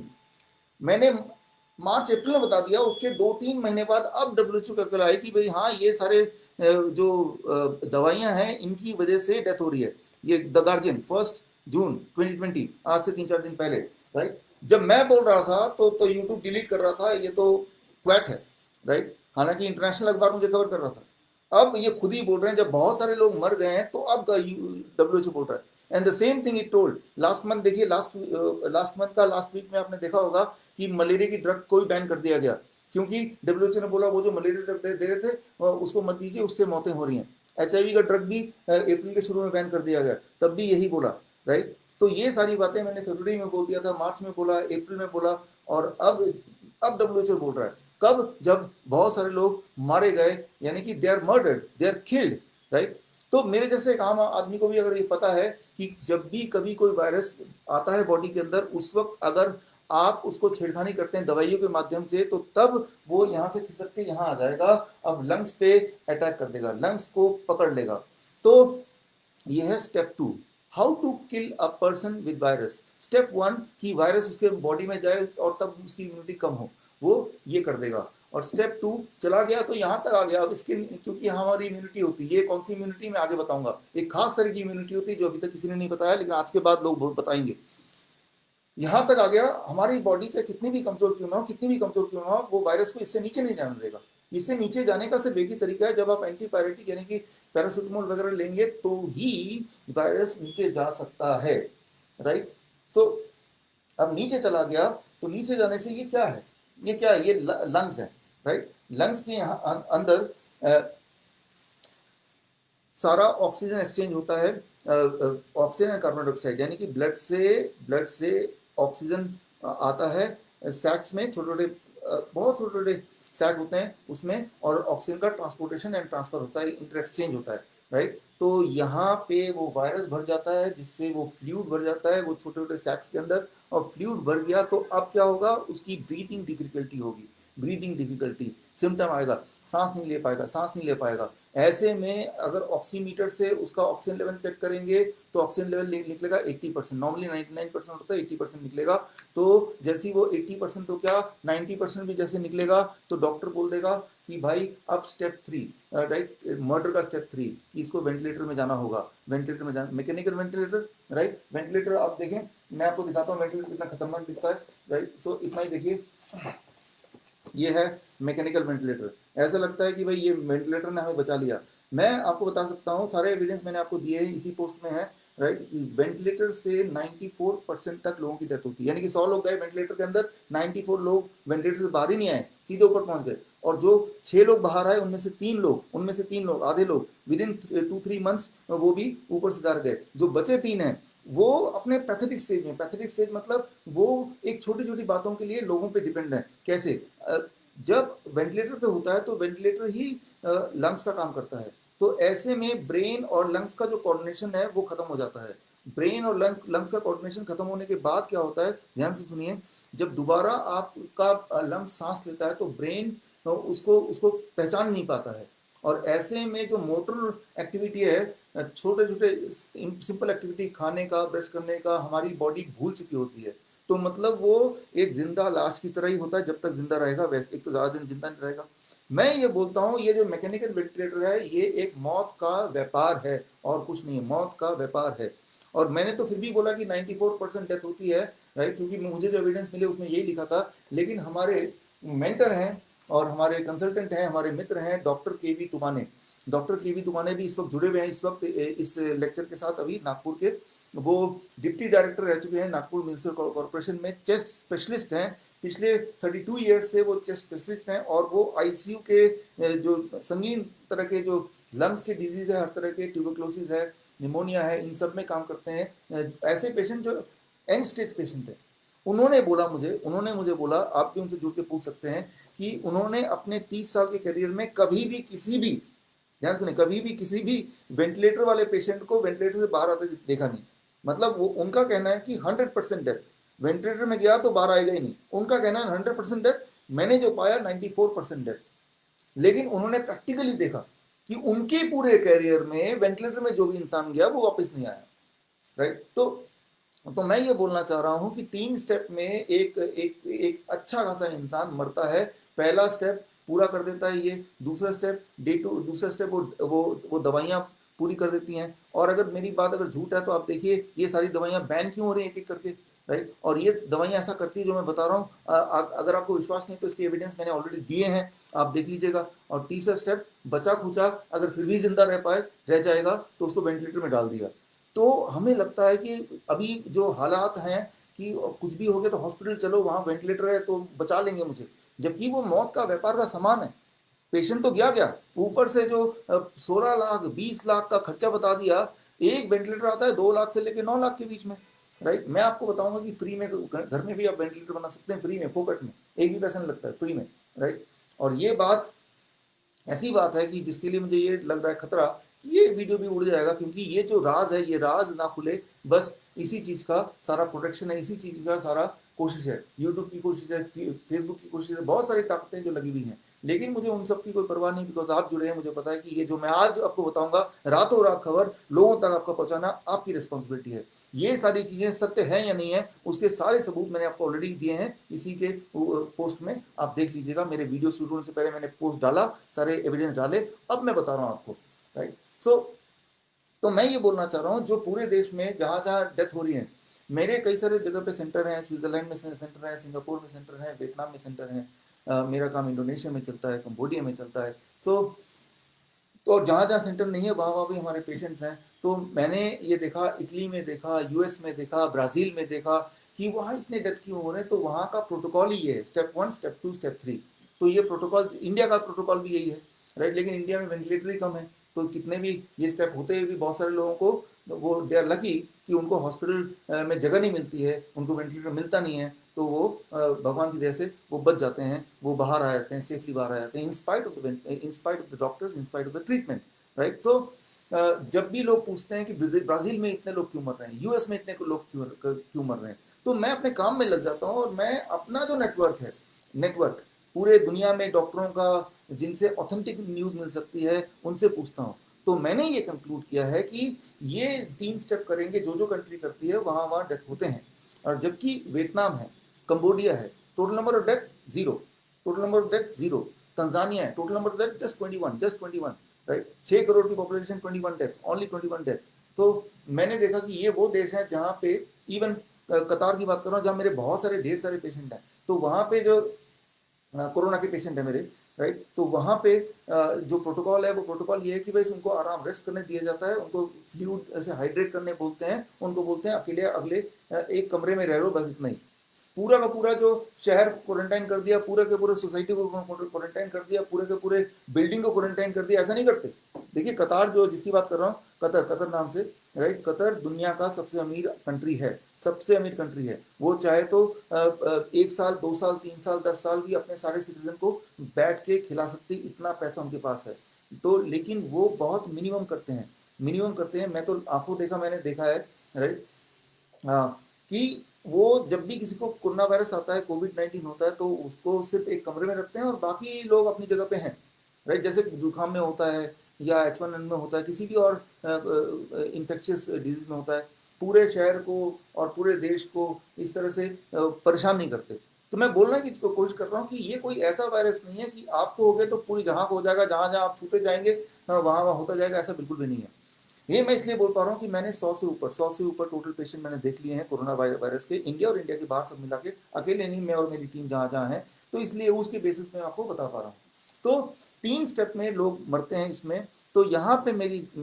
मैंने मार्च अप्रैल में बता दिया, उसके 2-3 महीने बाद अब WHO का कहला है कि भाई हाँ, ये सारे जो दवाइयां हैं इनकी वजह से डेथ हो रही है। ये द गार्जियन 1 जून 2020, आज से 3-4 दिन पहले, राइट। जब मैं बोल रहा था तो यूट्यूब डिलीट कर रहा था, ये तो क्वैक है, राइट। हालांकि इंटरनेशनल अखबार मुझे कवर कर रहा था। अब ये खुद ही बोल रहे हैं, जब बहुत सारे लोग मर गए हैं तो अब WHO बोल रहा है। And the same thing it told last month. देखिए लास्ट मंथ का लास्ट वीक में आपने देखा होगा कि मलेरिया की ड्रग को भी बैन कर दिया गया, क्योंकि WHO ने बोला वो जो मलेरिया ड्रग दे रहे थे उसको मत दीजिए, उससे मौतें हो रही हैं। HIV का ड्रग भी अप्रैल के शुरू में बैन कर दिया गया, तब भी यही बोला, राइट। तो ये सारी बातें मैंने फरवरी में बोल दिया था, मार्च में बोला, अप्रैल में बोला, और अब WHO बोल रहा है। कब? जब बहुत सारे लोग मारे गए, यानी कि they are murdered, they are killed, right. तो मेरे जैसे एक आम आदमी को भी अगर ये पता है कि जब भी कभी कोई वायरस आता है बॉडी के अंदर, उस वक्त अगर आप उसको छेड़खानी करते हैं दवाइयों के माध्यम से, तो तब वो यहाँ से खिसक के यहाँ आ जाएगा, अब लंग्स पे अटैक कर देगा, लंग्स को पकड़ लेगा। तो ये है step 2, how to kill a person with virus. Step 1 कि वायरस उसके बॉडी में जाए और तब उसकी इम्यूनिटी कम हो, वो ये कर देगा। और स्टेप 2 चला गया तो यहाँ तक आ गया। अब इसके, क्योंकि हमारी इम्यूनिटी होती है, ये कौन सी इम्यूनिटी मैं आगे बताऊंगा, एक खास तरह की इम्यूनिटी होती है जो अभी तक किसी ने नहीं बताया, लेकिन आज के बाद लोग बताएंगे। यहाँ तक आ गया, हमारी बॉडी चाहे कितनी भी कमजोर क्यों ना हो, कितनी भी कमजोर क्यों ना हो, वो वायरस को इससे नीचे नहीं जाने देगा। इससे नीचे जाने का सिर्फ एक ही तरीका है, जब आप एंटीपायरेटिक यानी कि पैरासिटामोल वगैरह लेंगे तो ही वायरस नीचे जा सकता है, राइट। सो अब नीचे चला गया, तो नीचे जाने से ये क्या है, ये क्या है, ये लंग्स है, राइट। लंग्स के यहाँ अंदर सारा ऑक्सीजन एक्सचेंज होता है, ऑक्सीजन एंड कार्बन डाइऑक्साइड, यानी कि ब्लड से ऑक्सीजन आता है सैक्स में, छोटे छोटे बहुत छोटे छोटे सैक होते हैं उसमें, और ऑक्सीजन का ट्रांसपोर्टेशन एंड ट्रांसफर होता है, इंटर एक्सचेंज होता है, राइट। तो यहाँ पे वो वायरस भर जाता है, जिससे वो फ्लूइड भर जाता है वो छोटे छोटे सैक्स के अंदर, और फ्लूइड भर गया तो अब क्या होगा, उसकी ब्रीथिंग डिफिकल्टी होगी, ब्रीदिंग डिफिकल्टी, सिम्टम आएगा, सांस नहीं ले पाएगा। ऐसे में अगर ऑक्सीमीटर से उसका ऑक्सीजन लेवल चेक करेंगे तो ऑक्सीजन लेवल निकलेगा 80%, नॉर्मली 99% होता है, 80% निकलेगा। तो जैसे वो 80% तो क्या 90% भी जैसे निकलेगा, तो डॉक्टर बोल देगा कि भाई अब स्टेप 3, राइट, मर्डर का स्टेप 3, कि इसको वेंटिलेटर में जाना होगा, वेंटिलेटर में जाना, मैकेनिकल वेंटिलेटर, राइट। वेंटिलेटर आप देखें, मैं आपको दिखाता हूँ वेंटिलेटर कितना खतरनाक दिखता है, राइट। सो इतना ही देखिए, ये है मैकेनिकल वेंटिलेटर। ऐसा लगता है कि भाई ये वेंटिलेटर ने हमें बचा लिया। मैं आपको बता सकता हूँ, सारे एविडेंस मैंने आपको दिए हैं, इसी पोस्ट में है, राइट। वेंटिलेटर से 94% तक लोगों की डेथ होती है, यानी कि 100 लोग गए वेंटिलेटर के अंदर, 94 लोग वेंटिलेटर से बाहर ही नहीं आए, सीधे ऊपर पहुंच गए। और जो 6 लोग बाहर आए, उनमें से 3 लोग, आधे लोग विद इन 2-3 मंथ्स वो भी ऊपर से जा गए। जो बचे 3 हैं वो अपने पैथेटिक स्टेज में, पैथेटिक स्टेज मतलब वो एक छोटी छोटी बातों के लिए लोगों पे डिपेंड है। कैसे? जब वेंटिलेटर पे होता है तो वेंटिलेटर ही लंग्स का काम करता है, तो ऐसे में ब्रेन और लंग्स का जो कोऑर्डिनेशन है वो खत्म हो जाता है। ब्रेन और लंग्स का कोऑर्डिनेशन खत्म होने के बाद क्या होता है, ध्यान से सुनिए, जब दोबारा आपका लंग्स सांस लेता है तो ब्रेन उसको उसको पहचान नहीं पाता है। और ऐसे में जो मोटर एक्टिविटी है, छोटे छोटे सिंपल एक्टिविटी, खाने का, ब्रश करने का, हमारी बॉडी भूल चुकी होती है। तो मतलब वो एक जिंदा लाश की तरह ही होता है, जब तक जिंदा रहेगा, वैसे एक तो ज्यादा दिन जिंदा नहीं रहेगा। मैं ये बोलता हूँ, ये जो मैकेनिकल वेंटिलेटर है ये एक मौत का व्यापार है, और कुछ नहीं, मौत का व्यापार है। और मैंने तो फिर भी बोला कि 94% डेथ होती है, राइट, क्योंकि मुझे जो एविडेंस मिले उसमें यही लिखा था। लेकिन हमारे मेंटर हैं और हमारे कंसल्टेंट हैं, हमारे मित्र हैं, डॉक्टर के वी तुमाने भी इस वक्त जुड़े हुए हैं, इस वक्त इस लेक्चर के साथ, अभी नागपुर के। वो डिप्टी डायरेक्टर रह चुके हैं नागपुर म्यूनिसिपल कॉर्पोरेशन में, चेस्ट स्पेशलिस्ट हैं, पिछले 32 ईयर्स से वो चेस्ट स्पेशलिस्ट हैं। और वो आईसीयू के जो संगीन तरह के जो लंग्स के डिजीज है, हर तरह के, ट्यूबरक्लोसिस है, निमोनिया है, इन सब में काम करते हैं। ऐसे पेशेंट जो एंड स्टेज पेशेंट है, उन्होंने मुझे बोला, आप भी उनसे जुड़ के पूछ सकते हैं, कि उन्होंने अपने 30 साल के करियर में कभी भी किसी भी, ध्यान सुने, कभी भी किसी भी वेंटिलेटर वाले पेशेंट को वेंटिलेटर से बाहर आते देखा नहीं। मतलब वो, उनका कहना है कि 100% डेथ, वेंटिलेटर में गया तो बाहर आएगा ही नहीं, उनका कहना है 100% डेथ। मैंने जो पाया 94% डेथ। लेकिन उन्होंने प्रैक्टिकली देखा कि उनके पूरे करियर में वेंटिलेटर में जो भी इंसान गया वो वापस नहीं आया, राइट। तो मैं ये बोलना चाह रहा हूं कि 3 स्टेप में एक एक एक अच्छा खासा इंसान मरता है। पहला स्टेप पूरा कर देता है ये, दूसरा स्टेप वो दवाइयाँ पूरी कर देती हैं। और अगर मेरी बात अगर झूठ है तो आप देखिए ये सारी दवाइयाँ बैन क्यों हो रही हैं एक एक करके, राइट। और ये दवाइयाँ ऐसा करती है जो मैं बता रहा हूँ, अगर आपको विश्वास नहीं तो इसके एविडेंस मैंने ऑलरेडी दिए हैं, आप देख लीजिएगा। और तीसरा स्टेप, बचा खुचा अगर फिर भी जिंदा रह जाएगा तो उसको वेंटिलेटर में डाल दिया। तो हमें लगता है कि अभी जो हालात हैं कि कुछ भी हो गया तो हॉस्पिटल चलो, वहाँ वेंटिलेटर है तो बचा लेंगे मुझे, जबकि वो मौत का व्यापार का सामान है। पेशेंट तो गया ऊपर से जो 16 लाख 20 लाख का खर्चा बता दिया। एक वेंटिलेटर आता है 2 लाख से लेकर 9 लाख के बीच में, राइट। मैं आपको बताऊंगा कि फ्री में घर में भी आप वेंटिलेटर बना सकते हैं, फ्री में, फोकट में, एक भी पैसा नहीं लगता है, फ्री में, राइट। और ये बात ऐसी बात है कि जिसके लिए मुझे ये लग रहा है खतरा कि ये वीडियो भी उड़ जाएगा, क्योंकि ये जो राज है ये राज ना खुले, बस इसी चीज का सारा प्रोटेक्शन है, इसी चीज का सारा कोशिश है, यूट्यूब की कोशिश है, फेसबुक की कोशिश है, बहुत सारी ताकतें जो लगी हुई हैं। लेकिन मुझे उन सब की कोई परवाह नहीं, बिकॉज आप जुड़े हैं। मुझे पता है कि ये जो मैं आज आपको बताऊंगा रातों रात खबर लोगों तक आपका पहुंचाना आपकी रिस्पॉन्सिबिलिटी है। ये सारी चीजें सत्य है या नहीं है उसके सारे सबूत मैंने आपको ऑलरेडी दिए हैं इसी के पोस्ट में, आप देख लीजिएगा। मेरे वीडियो शुरू होने से पहले मैंने पोस्ट डाला, सारे एविडेंस डाले, अब मैं बता रहा हूँ आपको, राइट। सो तो मैं ये बोलना चाह रहा हूँ, जो पूरे देश में जहाँ जहाँ डेथ हो रही है, मेरे कई सारे जगह पे सेंटर हैं, स्विट्जरलैंड में सेंटर है, सिंगापुर में सेंटर है, वियतनाम में सेंटर है, मेरा काम इंडोनेशिया में चलता है, कंबोडिया में चलता है। सो तो जहाँ जहाँ सेंटर नहीं है वहाँ वहाँ भी हमारे पेशेंट्स हैं। तो मैंने ये देखा, इटली में देखा, यूएस में देखा, ब्राज़ील में देखा कि वहाँ इतने डेथ क्यों हो रहे हैं। तो वहाँ का प्रोटोकॉल ही ये है, स्टेप 1, स्टेप 2, स्टेप 3। तो ये प्रोटोकॉल, इंडिया का प्रोटोकॉल भी यही है, राइट। लेकिन इंडिया में वेंटिलेटर ही कम है, तो कितने भी ये स्टेप होते हुए भी बहुत सारे लोगों को, वो दे आर लकी कि उनको हॉस्पिटल में जगह नहीं मिलती है, उनको वेंटिलेटर मिलता नहीं है, तो वो भगवान की दया से वो बच जाते हैं, वो बाहर आ जाते हैं, सेफली बाहर आ जाते हैं, in spite of the doctors, in spite of the treatment, right. तो जब भी लोग पूछते हैं कि ब्राजील में इतने लोग क्यों मर रहे हैं, यूएस में इतने लोग क्यों मर रहे हैं, तो मैं अपने काम में लग जाता हूँ और मैं अपना जो नेटवर्क पूरे दुनिया में डॉक्टरों का जिनसे ऑथेंटिक न्यूज़ मिल सकती है उनसे पूछता हूँ। तो मैंने ये कंक्लूड किया है कि ये 3 स्टेप करेंगे, जो जो कंट्री करती है वहाँ वहाँ डेथ होते हैं। और जबकि वियतनाम है, कंबोडिया है, total number of death 0, total number of death 0। Tanzania है, total number of death just 21, right. 6 crore की पॉपुलेशन, 21 डेथ, ओनली 21 डेथ। तो मैंने देखा कि ये वो देश है जहाँ पे, इवन कतार की बात कर रहा हूँ, जहाँ मेरे बहुत सारे ढेर सारे पेशेंट हैं, तो वहाँ पे जो कोरोना के पेशेंट है मेरे, राइट। तो वहाँ पे जो प्रोटोकॉल है वो प्रोटोकॉल ये है कि भाई उनको आराम रेस्ट करने दिया जाता है, उनको फ्लूइड से हाइड्रेट करने बोलते हैं, उनको बोलते हैं अकेले अगले एक कमरे में रह लो, बस इतना ही। पूरा का पूरा जो शहर को क्वारंटाइन कर दिया, पूरे के पूरे सोसाइटी को क्वारंटाइन कर दिया, पूरे के पूरे बिल्डिंग को क्वारंटाइन कर दिया, ऐसा नहीं करते। देखिए कतार, जो जिसकी बात कर रहा हूँ, कतर नाम से, राइट। कतर दुनिया का सबसे अमीर कंट्री है, सबसे अमीर कंट्री है। वो चाहे तो 1 साल 2 साल 3 साल 10 साल भी अपने सारे सिटीजन को बैठ के खिला सकती, इतना पैसा उनके पास है। तो लेकिन वो बहुत मिनिमम करते हैं, मैं तो आंखों देखा, मैंने देखा है, राइट, कि वो जब भी किसी को कोरोना वायरस आता है, कोविड-19 होता है, तो उसको सिर्फ एक कमरे में रखते हैं और बाकी लोग अपनी जगह पे हैं, राइट। जैसे जुकाम में होता है या H1N1 में होता है, किसी भी और इन्फेक्शियस डिजीज में होता है, पूरे शहर को और पूरे देश को इस तरह से परेशान नहीं करते। तो मैं बोलने की कोशिश कर रहा हूँ कि ये कोई ऐसा वायरस नहीं है कि आपको हो गया तो पूरी जहाँ को हो जाएगा, जहाँ जहाँ आप छूते जाएंगे वहाँ वहाँ होता जाएगा, ऐसा बिल्कुल भी नहीं है। ये मैं इसलिए बोल पा रहा हूँ कि मैंने 100 से ऊपर टोटल पेशेंट मैंने देख लिए हैं कोरोना वायरस के, इंडिया और इंडिया के बाहर सब मिला के, अकेले नहीं, मैं और मेरी टीम जहाँ जहाँ है, तो इसलिए उसके बेसिस में आपको बता पा रहा हूँ। तो 3 स्टेप में लोग मरते हैं इसमें। तो यहाँ पे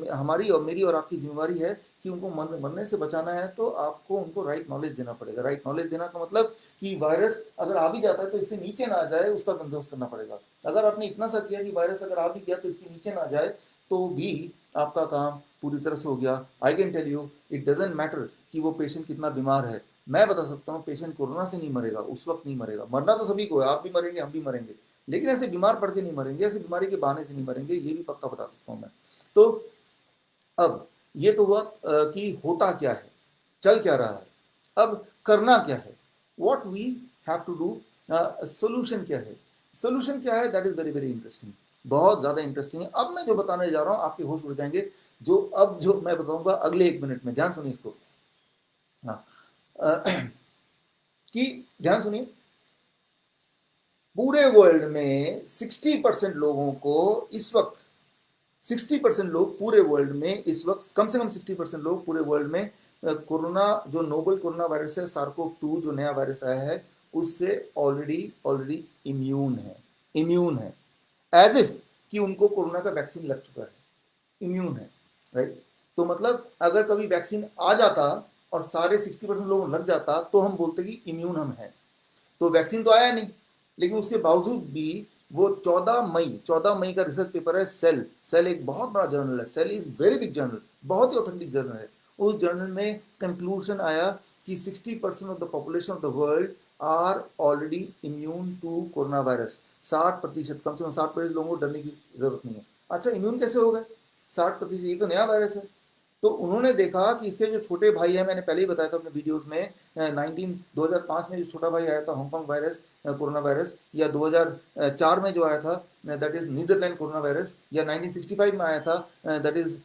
हमारी और मेरी और आपकी जिम्मेवारी है कि उनको मरने से बचाना है, तो आपको उनको राइट नॉलेज देना पड़ेगा। राइट नॉलेज देना का मतलब कि वायरस अगर आ भी जाता है तो इससे नीचे ना आ जाए, उसका बंदोबस्त करना पड़ेगा। अगर आपने इतना सा किया कि वायरस अगर आ भी गया तो इसके नीचे ना जाए, तो भी आपका काम पूरी तरह से हो गया। I can tell you, it doesn't matter कि वो पेशेंट कितना बीमार है। मैं बता सकता हूँ पेशेंट कोरोना से नहीं मरेगा, उस वक्त नहीं मरेगा। मरना तो सभी को है, आप भी मरेंगे, हम भी मरेंगे, लेकिन ऐसे बीमार पड़ के नहीं मरेंगे, ऐसे बीमारी के बहाने से नहीं मरेंगे, ये भी पक्का बता सकता हूँ मैं। तो अब ये तो हुआ कि होता क्या है, चल क्या रहा है, अब करना क्या है, what we have to do, solution क्या है। सोल्यूशन क्या है, that is very very interesting, बहुत ज़्यादा इंटरेस्टिंग है। अब मैं जो बताने जा रहा हूँ आपके होश उड़ जाएंगे, जो मैं बताऊंगा अगले 1 मिनट में, ध्यान सुनिए इसको। हाँ, कि ध्यान सुनिए, पूरे वर्ल्ड में 60% लोगों को इस वक्त 60% लोग पूरे वर्ल्ड में इस वक्त, कम से कम 60% लोग पूरे वर्ल्ड में कोरोना, जो नोबल कोरोना वायरस है, सार्कोव 2 जो नया वायरस आया है, उससे ऑलरेडी ऑलरेडी इम्यून है, एज इफ कि उनको कोरोना का वैक्सीन लग चुका है, इम्यून है, राइट। तो मतलब अगर कभी वैक्सीन आ जाता और सारे 60% लोगों को लग जाता तो हम बोलते कि इम्यून हम हैं। तो वैक्सीन तो आया नहीं, लेकिन उसके बावजूद भी वो 14 मई का रिसर्च पेपर है, सेल सेल एक बहुत बड़ा जर्नल है, cell is very big journal, बहुत ही ऑथेंटिक जर्नल है। उस जर्नल में कंक्लूजन आया कि 60% of the population of the world are already immune to corona virus. 60%, कम से कम 60% लोगों को डरने की जरूरत नहीं है। अच्छा, इम्यून कैसे हो गए 60%? ये तो नया वायरस है। तो उन्होंने देखा कि इसके जो छोटे भाई हैं, मैंने पहले ही बताया था अपने वीडियोस में, 2005 में जो छोटा भाई आया था हांगकांग वायरस, कोरोना वायरस, या 2004 में जो आया था that is Netherland corona virus, या 1965 में आया था that is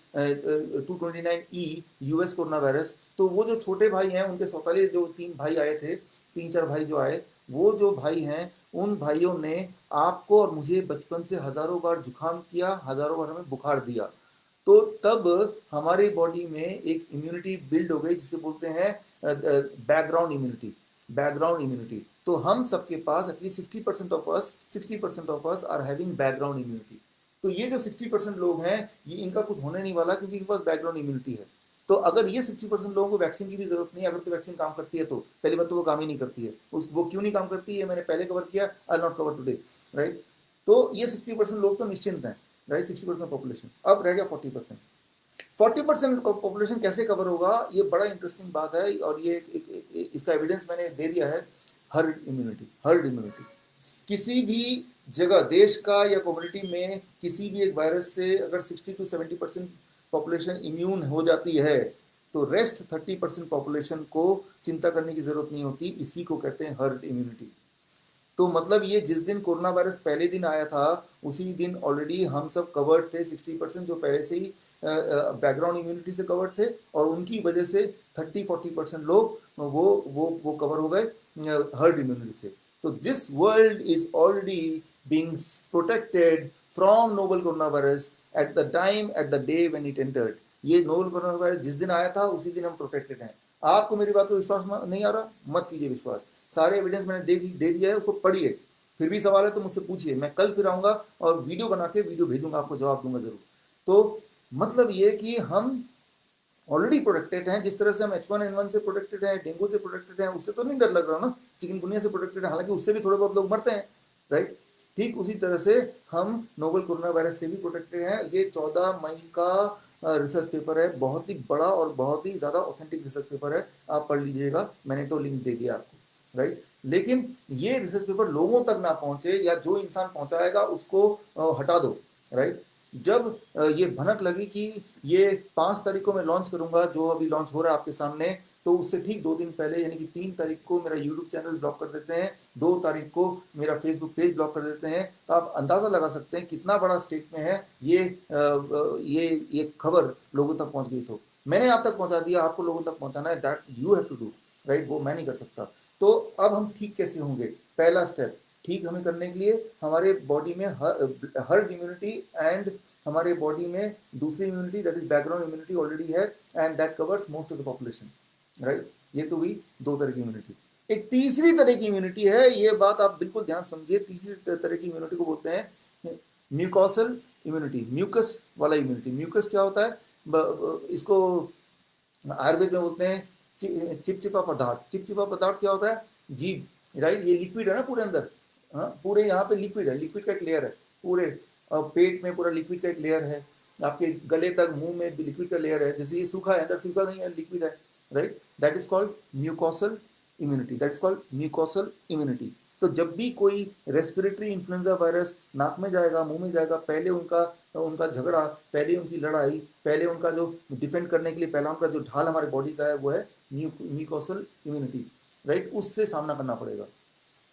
229E US corona virus. तो वो जो छोटे भाई हैं, उनके सौताली जो 3 भाई आए थे, 3-4 भाई जो आए, वो जो भाई हैं, उन भाइयों ने आपको और मुझे बचपन से हजारों बार जुकाम किया, हजारों बार हमें बुखार दिया। तो तब हमारी बॉडी में एक इम्यूनिटी बिल्ड हो गई जिसे बोलते हैं बैकग्राउंड इम्यूनिटी। तो हम सबके पास at least 60% of us are having background immunity. तो ये जो 60% लोग हैं, ये इनका कुछ होने नहीं वाला, क्योंकि इनके पास बैकग्राउंड इम्यूनिटी है। तो अगर ये 60% लोगों को वैक्सीन की भी जरूरत नहीं है, अगर तो वैक्सीन काम करती है, तो पहली बात तो वो काम ही नहीं करती है। वो क्यों नहीं काम करती है मैंने पहले कवर किया, आई नॉट कवर टुडे, राइट। तो ये 60% लोग तो निश्चिंत हैं, राइट, 60% पॉपुलेशन। अब रह गया 40%। 40% पॉपुलेशन कैसे कवर होगा, ये बड़ा इंटरेस्टिंग बात है, और ये इसका एविडेंस मैंने दे दिया है। हर्ड इम्यूनिटी किसी भी जगह, देश का या कम्युनिटी में किसी भी एक वायरस से अगर 60 to 70% पॉपुलेशन इम्यून हो जाती है, तो रेस्ट 30% पॉपुलेशन को चिंता करने की जरूरत नहीं होती। इसी को कहते हैं हर्ड इम्यूनिटी। तो मतलब ये जिस दिन कोरोना वायरस पहले दिन आया था, उसी दिन ऑलरेडी हम सब कवर्ड थे, 60% जो पहले से ही बैकग्राउंड इम्यूनिटी से कवर्ड थे, और उनकी वजह से 30-40% लोग वो कवर हो गए हर्ड इम्यूनिटी से। तो this world is already being protected from novel corona virus at the day when it entered. ये नोवल कोरोना वायरस जिस दिन आया था, उसी दिन हम प्रोटेक्टेड हैं। आपको मेरी बात को विश्वास नहीं आ रहा, मत कीजिए विश्वास। सारे एविडेंस मैंने दे दिया है, उसको पढ़िए। फिर भी सवाल है तो मुझसे पूछिए, मैं कल फिर आऊंगा और वीडियो बना के वीडियो भेजूंगा, आपको जवाब दूंगा जरूर। तो मतलब ये कि हम ऑलरेडी प्रोटेक्टेड हैं। जिस तरह से हम H1N1 से प्रोटेक्टेड हैं, डेंगू से प्रोटेक्टेड हैं, उससे तो नहीं डर लग रहा ना, चिकनगुनिया से प्रोटेक्टेड है, हालांकि उससे भी थोड़े बहुत लोग मरते हैं, राइट। ठीक उसी तरह से हम नोवल कोरोना वायरस से भी प्रोटेक्टेड हैं। ये 14 मई का रिसर्च पेपर है, बहुत ही बड़ा और बहुत ही ज़्यादा ऑथेंटिक रिसर्च पेपर है, आप पढ़ लीजिएगा, मैंने तो लिंक दे दिया आपको, राइट। लेकिन ये रिसर्च पेपर लोगों तक ना पहुंचे, या जो इंसान पहुंचाएगा उसको हटा दो, राइट। जब ये भनक लगी कि ये 5 तारीखों में लॉन्च करूंगा, जो अभी लॉन्च हो रहा है आपके सामने, तो उससे ठीक 2 दिन पहले यानी कि 3 तारीख को मेरा यूट्यूब चैनल ब्लॉक कर देते हैं, 2 तारीख को मेरा फेसबुक पेज ब्लॉक कर देते हैं। तो आप अंदाज़ा लगा सकते हैं कितना बड़ा स्टेक में है ये खबर लोगों तक पहुंच गई। तो मैंने आप तक पहुंचा दिया, आपको लोगों तक पहुंचाना है, that you have to do, right, वो मैं नहीं कर सकता। तो अब हम ठीक कैसे होंगे? पहला स्टेप ठीक हमें करने के लिए हमारे बॉडी में हर्ड इम्यूनिटी एंड हमारे बॉडी में दूसरी immunity that is background immunity already है, and that covers most of the population, right. ये तो हुई 2 तरह की इम्यूनिटी। एक तीसरी तरह की इम्यूनिटी है, ये बात आप बिल्कुल ध्यान समझिए। तीसरी तरह की इम्यूनिटी को बोलते हैं म्यूकोसल इम्यूनिटी, म्यूकस वाला इम्यूनिटी। म्यूकस क्या होता है? इसको आयुर्वेद में बोलते हैं चिपचिपा पदार्थ। चिपचिपा पदार्थ क्या होता है? जीभ, राइट। ये लिक्विड है ना पूरे अंदर, हाँ, पूरे यहाँ पे लिक्विड है, लिक्विड का एक लेयर है पूरे पेट में, पूरा लिक्विड का एक लेयर है, आपके गले तक, मुंह में भी लिक्विड का लेयर है। जैसे ये सूखा है, अंदर सूखा नहीं है, लिक्विड है, right. That is called mucosal immunity, that is called mucosal immunity. तो जब भी कोई रेस्पिरेटरी इन्फ्लुएंजा वायरस नाक में जाएगा, मुंह में जाएगा, पहले उनका उनका झगड़ा, पहले उनकी लड़ाई, पहले उनका जो डिफेंड करने के लिए पहला उनका जो ढाल हमारे बॉडी का है वो है म्यूकोसल इम्यूनिटी, राइट। उससे सामना करना पड़ेगा।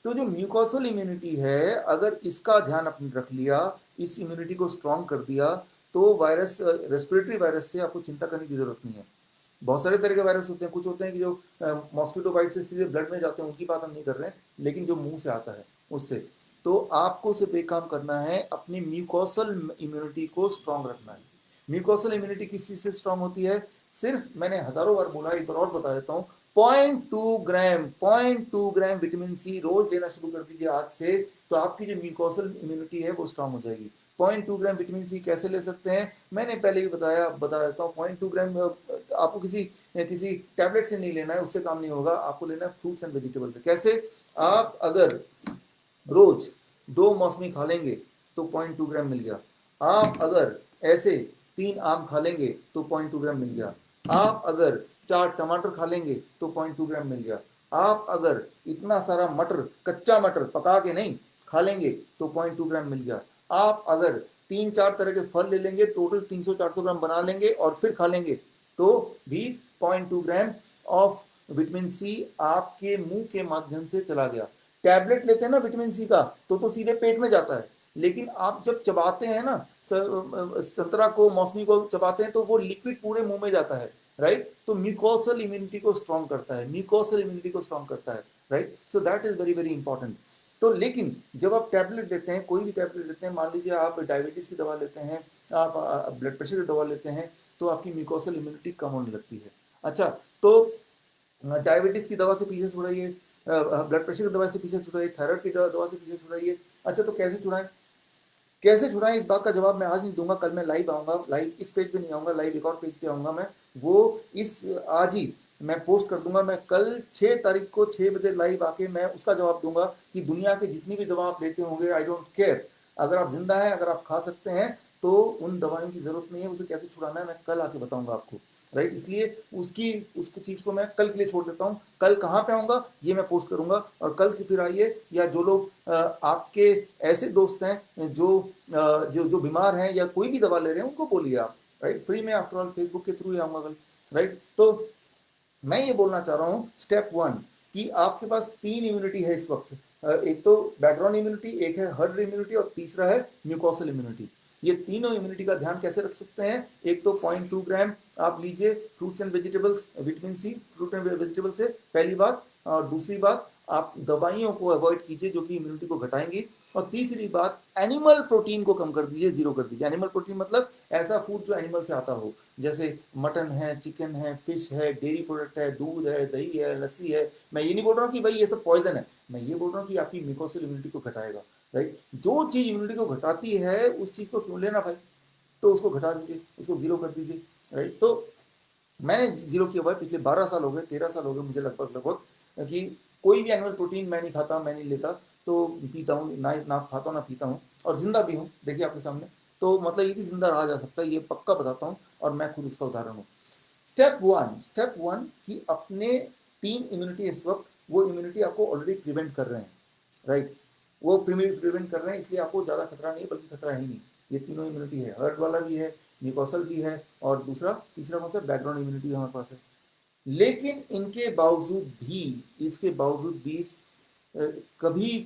तो जो म्यूकोसल इम्यूनिटी है, अगर इसका ध्यान आपने रख लिया, इस इम्यूनिटी को स्ट्रॉन्ग कर दिया, तो वायरस, रेस्पिरेटरी वायरस से आपको चिंता करने की जरूरत नहीं है। बहुत सारे तरह के वायरस होते हैं, कुछ होते हैं कि जो मॉस्किटो बाइट से सीधे ब्लड में जाते हैं, उनकी बात हम नहीं कर रहे हैं, लेकिन जो मुंह से आता है उससे। तो आपको सिर्फ एक काम करना है, अपनी म्यूकोसल इम्यूनिटी को स्ट्रांग रखना है। म्यूकोसल इम्यूनिटी किस चीज से स्ट्रांग होती है? सिर्फ मैंने हजारों बार बोला, एक बार और बता देता हूँ, 0.2 ग्राम विटामिन सी रोज लेना शुरू कर दीजिए आज से, तो आपकी जो म्यूकोसल इम्यूनिटी है वो स्ट्रांग हो जाएगी। 0.2 ग्राम विटामिन सी कैसे ले सकते हैं, मैंने पहले भी बता देता हूँ। 0.2 ग्राम आपको किसी किसी टैबलेट से नहीं लेना है, उससे काम नहीं होगा, आपको लेना है फ्रूट्स एंड वेजिटेबल से। कैसे? आप अगर रोज 2 मौसमी खा लेंगे तो 0.2 ग्राम मिल गया। आप अगर ऐसे 3 आम खा लेंगे तो 0.2 ग्राम मिल गया। आप अगर 4 टमाटर खा लेंगे तो 0.2 ग्राम मिल गया। आप अगर इतना सारा मटर, कच्चा मटर पका के नहीं खा लेंगे तो 0.2 ग्राम मिल गया। आप अगर 3-4 तरह के फल ले लेंगे, टोटल 300-400 ग्राम बना लेंगे और फिर खा लेंगे, तो भी 0.2 ग्राम ऑफ विटामिन सी आपके मुंह के माध्यम से चला गया। टैबलेट लेते हैं ना विटामिन सी का, तो सीधे पेट में जाता है, लेकिन आप जब चबाते हैं ना, संतरा को, मौसमी को चबाते हैं, तो वो लिक्विड पूरे मुंह में जाता है, राइट। तो म्यूकोसल इम्यूनिटी को स्ट्रॉन्ग करता है, म्यूकोसल इम्यूनिटी को स्ट्रॉन्ग करता है, right. So that is very very important. तो लेकिन जब आप टैबलेट लेते हैं, कोई भी टैबलेट लेते हैं, मान लीजिए आप डायबिटीज की दवा लेते हैं, आप ब्लड प्रेशर की दवा लेते हैं, तो आपकी म्यूकोसल इम्यूनिटी कम होने लगती है। अच्छा, तो डायबिटीज की दवा से पीछे छुड़ाइए, ब्लड प्रेशर की दवा से पीछे छुड़ाइए, थायराइड की दवा से पीछे छुड़ाइए। अच्छा, तो कैसे छुड़ाएं? कैसे छुड़ाएं, इस बात का जवाब मैं आज नहीं दूंगा, कल मैं लाइव आऊंगा, लाइव इस पेज पे नहीं आऊंगा, लाइव एक और पेज पे आऊंगा मैं, वो इस आज ही मैं पोस्ट कर दूंगा। मैं कल 6 तारीख को 6 बजे लाइव आके मैं उसका जवाब दूंगा कि दुनिया के जितनी भी दवा आप लेते होंगे, आई डोंट केयर, अगर आप जिंदा हैं, अगर आप खा सकते हैं, तो उन दवाइयों की जरूरत नहीं है, उसे कैसे छुड़ाना है मैं कल आके बताऊंगा आपको, राइट। इसलिए उसकी चीज को मैं कल के लिए छोड़ देता हूँ। कल कहाँ पे आऊंगा ये मैं पोस्ट करूंगा, और कल के फिर आइए, या जो लोग आपके ऐसे दोस्त हैं जो बीमार हैं या कोई भी दवा ले रहे हैं, उनको बोलिए आप, राइट, फ्री में, आफ्टर ऑल फेसबुक के थ्रू ही आऊंगा कल, राइट। तो मैं ये बोलना चाह रहा हूँ, स्टेप 1, कि आपके पास 3 इम्यूनिटी है इस वक्त। एक तो बैकग्राउंड इम्यूनिटी, एक है हर्ड इम्यूनिटी, और तीसरा है म्यूकोसल इम्यूनिटी। ये तीनों इम्यूनिटी का ध्यान कैसे रख सकते हैं? एक तो 0.2 ग्राम आप लीजिए fruits and vegetables, vitamin C fruit and vegetable से, पहली बात। और दूसरी बात, आप दवाइयों को अवॉइड कीजिए जो कि इम्यूनिटी को घटाएंगी। और तीसरी बात, एनिमल प्रोटीन को कम कर दीजिए, जीरो कर दीजिए। एनिमल प्रोटीन मतलब ऐसा फूड जो एनिमल से आता हो, जैसे मटन है, चिकन है, फिश है, डेयरी प्रोडक्ट है, दूध है, दही है, लस्सी है। मैं ये नहीं बोल रहा हूँ कि भाई ये सब पॉइजन है, मैं ये बोल रहा हूँ कि आपकी म्यूकोसल इम्यूनिटी को घटाएगा, राइट। जो चीज इम्यूनिटी को घटाती है उस चीज को क्यों लेना भाई, तो उसको घटा दीजिए, उसको जीरो कर दीजिए, राइट। तो मैंने जीरो किया हुआ है, पिछले 12 साल हो गए, 13 साल हो गए मुझे लगभग लगभग, कि कोई भी एनिमल प्रोटीन मैं नहीं खाता, मैं नहीं लेता, तो पीता हूँ ना खाता हूँ ना पीता हूँ, और जिंदा भी हूँ, देखिए आपके सामने। तो मतलब ये कि जिंदा रहा जा सकता है, ये पक्का बताता हूँ, और मैं खुद उसका उदाहरण हूँ। स्टेप वन कि अपने 3 इम्यूनिटी इस वक्त, वो इम्यूनिटी आपको ऑलरेडी प्रिवेंट कर रहे हैं, राइट। वो प्रिवेंट कर रहे हैं, इसलिए आपको ज़्यादा खतरा नहीं है, बल्कि खतरा है ही नहीं। ये तीनों इम्यूनिटी है, हर्ट वाला भी है, म्यूकोसल भी है, और तीसरा कौन सा, बैकग्राउंड इम्यूनिटी हमारे पास है। लेकिन इसके बावजूद भी कभी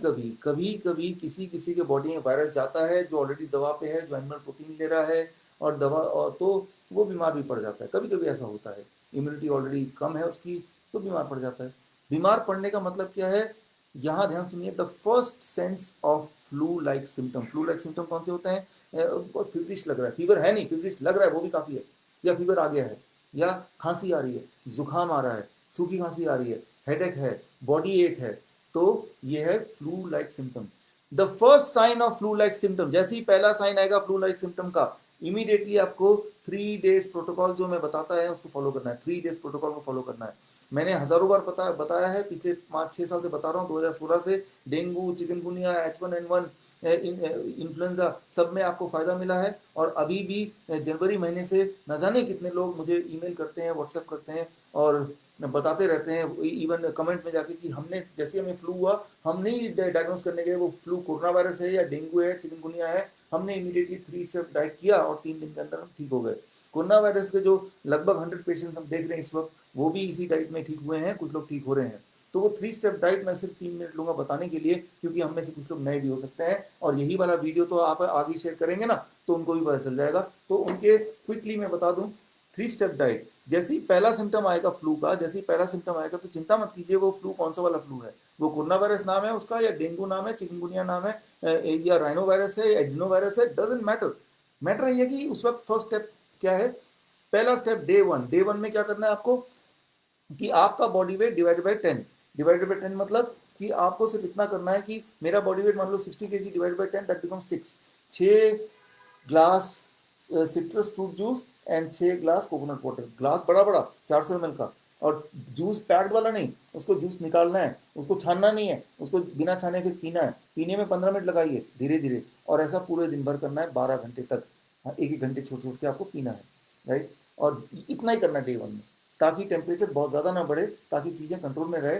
कभी किसी किसी के बॉडी में वायरस जाता है जो ऑलरेडी दवा पे है, जो एनिमल प्रोटीन ले रहा है, और दवा, और तो वो बीमार भी पड़ जाता है। कभी कभी ऐसा होता है, इम्यूनिटी ऑलरेडी कम है उसकी, तो बीमार पड़ जाता है। बीमार पड़ने का मतलब क्या है, यहाँ ध्यान सुनिए। The first sense of flu like symptom, flu like symptom कौन से होते हैं? बहुत फीवरिश लग रहा है, फीवर है नहीं, फीवरिश लग रहा है, वो भी काफ़ी है, या फीवर आ गया है, या खांसी आ रही है, जुकाम आ रहा है, सूखी खांसी आ रही है, हेडेक है, बॉडी एक है, तो ये है flu like symptom. The first sign of flu like symptom, जैसे ही पहला साइन आएगा फ्लू लाइक सिम्टम का, इमीडिएटली आपको 3 डेज प्रोटोकॉल जो मैं बताता है उसको फॉलो करना है, 3 डेज प्रोटोकॉल को फॉलो करना है। मैंने हजारों बार बताया है, पिछले 5-6 साल से बता रहा हूँ, 2016 से। डेंगू, चिकनगुनिया, H1N1, इन्फ्लुएंजा, सब में आपको फायदा मिला है। और अभी भी जनवरी महीने से न जाने कितने लोग मुझे ईमेल करते हैं, व्हाट्सएप करते हैं, और बताते रहते हैं, इवन कमेंट में जाके, कि हमने जैसे हमें फ्लू हुआ, हम नहीं डायग्नोस करने गए वो फ्लू कोरोना वायरस है या डेंगू है, चिकनगुनिया है, हमने इमीडिएटली 3 स्टेप डाइट किया और 3 दिन के अंदर हम ठीक हो गए। कोरोना वायरस के जो लगभग 100 पेशेंट्स हम देख रहे हैं इस वक्त, वो भी इसी डाइट में ठीक हुए हैं, कुछ लोग ठीक हो रहे हैं। तो वो 3 स्टेप डाइट मैं सिर्फ 3 मिनट लूंगा बताने के लिए, क्योंकि हम में से कुछ लोग नए भी हो सकते हैं, और यही वाला वीडियो तो आप आगे शेयर करेंगे ना, तो उनको भी पता चल जाएगा। तो उनके क्विकली मैं बता दूं, 3 स्टेप डाइट। जैसे ही पहला सिम्टम आएगा फ्लू का, जैसे ही पहला सिम्टम आएगा तो चिंता मत कीजिए वो फ्लू कौन सा वाला फ्लू है, वो कोरोना वायरस नाम है उसका, या डेंगू नाम है, चिकनगुनिया नाम है, या राइनो वायरस है, एडिनो वायरस है, डजेंट मैटर। मैटर ये है कि उस वक्त फर्स्ट स्टेप क्या है। पहला स्टेप डे वन में क्या करना है आपको, कि आपका body weight divided by 10। Divided by 10 मतलब कि आपको सिर्फ इतना करना है कि मेरा बॉडी वेट मान लो 60 kg divided by 10, that becomes 6 glass citrus fruit juice and 6 glass coconut water. Glass बड़ा बड़ा 400 ml का, और जूस पैक्ड वाला नहीं, उसको जूस निकालना है, उसको छानना नहीं है, उसको बिना छाने फिर पीना है। पीने में 15 मिनट लगाइए धीरे धीरे, और ऐसा पूरे दिन भर करना है 12 घंटे तक। हाँ, एक एक घंटे छोड़ छोड़ के आपको पीना है, राइट। और इतना ही करना है डे 1 में, ताकि टेम्परेचर बहुत ज़्यादा ना बढ़े, ताकि चीज़ें कंट्रोल में रहे।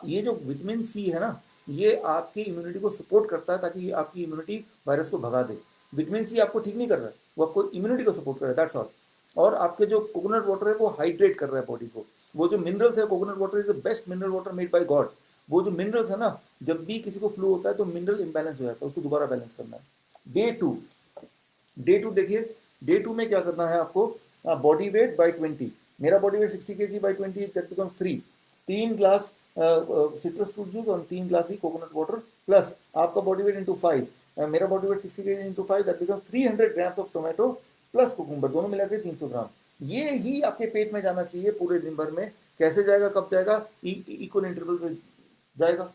ये जो विटामिन सी है ना, ये आपकी इम्यूनिटी को सपोर्ट करता है, ताकि आपकी इम्यूनिटी वायरस को भगा दे। विटामिन सी आपको ठीक नहीं कर रहा है, वो आपको इम्यूनिटी को सपोर्ट कर रहा है, दैट्स ऑल। और आपके जो कोकोनट वाटर है वो हाइड्रेट कर रहा है बॉडी को। वो जो मिनरल्स है, coconut water is the best mineral water made by God. वो जो मिनरल्स है ना, जब भी किसी को फ्लू होता है तो मिनरल इम्बैलेंस हो जाता है, उसको दोबारा बैलेंस करना है। डे टू देखिए, डे 2 में क्या करना है आपको, बॉडी वेट बाई 20। मेरा body weight 60 kg by 20, that becomes 3 glass citrus fruit juice और 3 ग्लास ही कोकोनट वाटर, प्लस आपका बॉडी वेट इंटू 5। मेरा body weight 60 kg into 5, that becomes 300 grams of tomato plus cucumber, दोनों मिला के 300 ग्राम। ये ही आपके पेट में जाना चाहिए पूरे दिन भर में। कैसे जाएगा, कब जाएगा, इक्वल इंटरवल में जाएगा।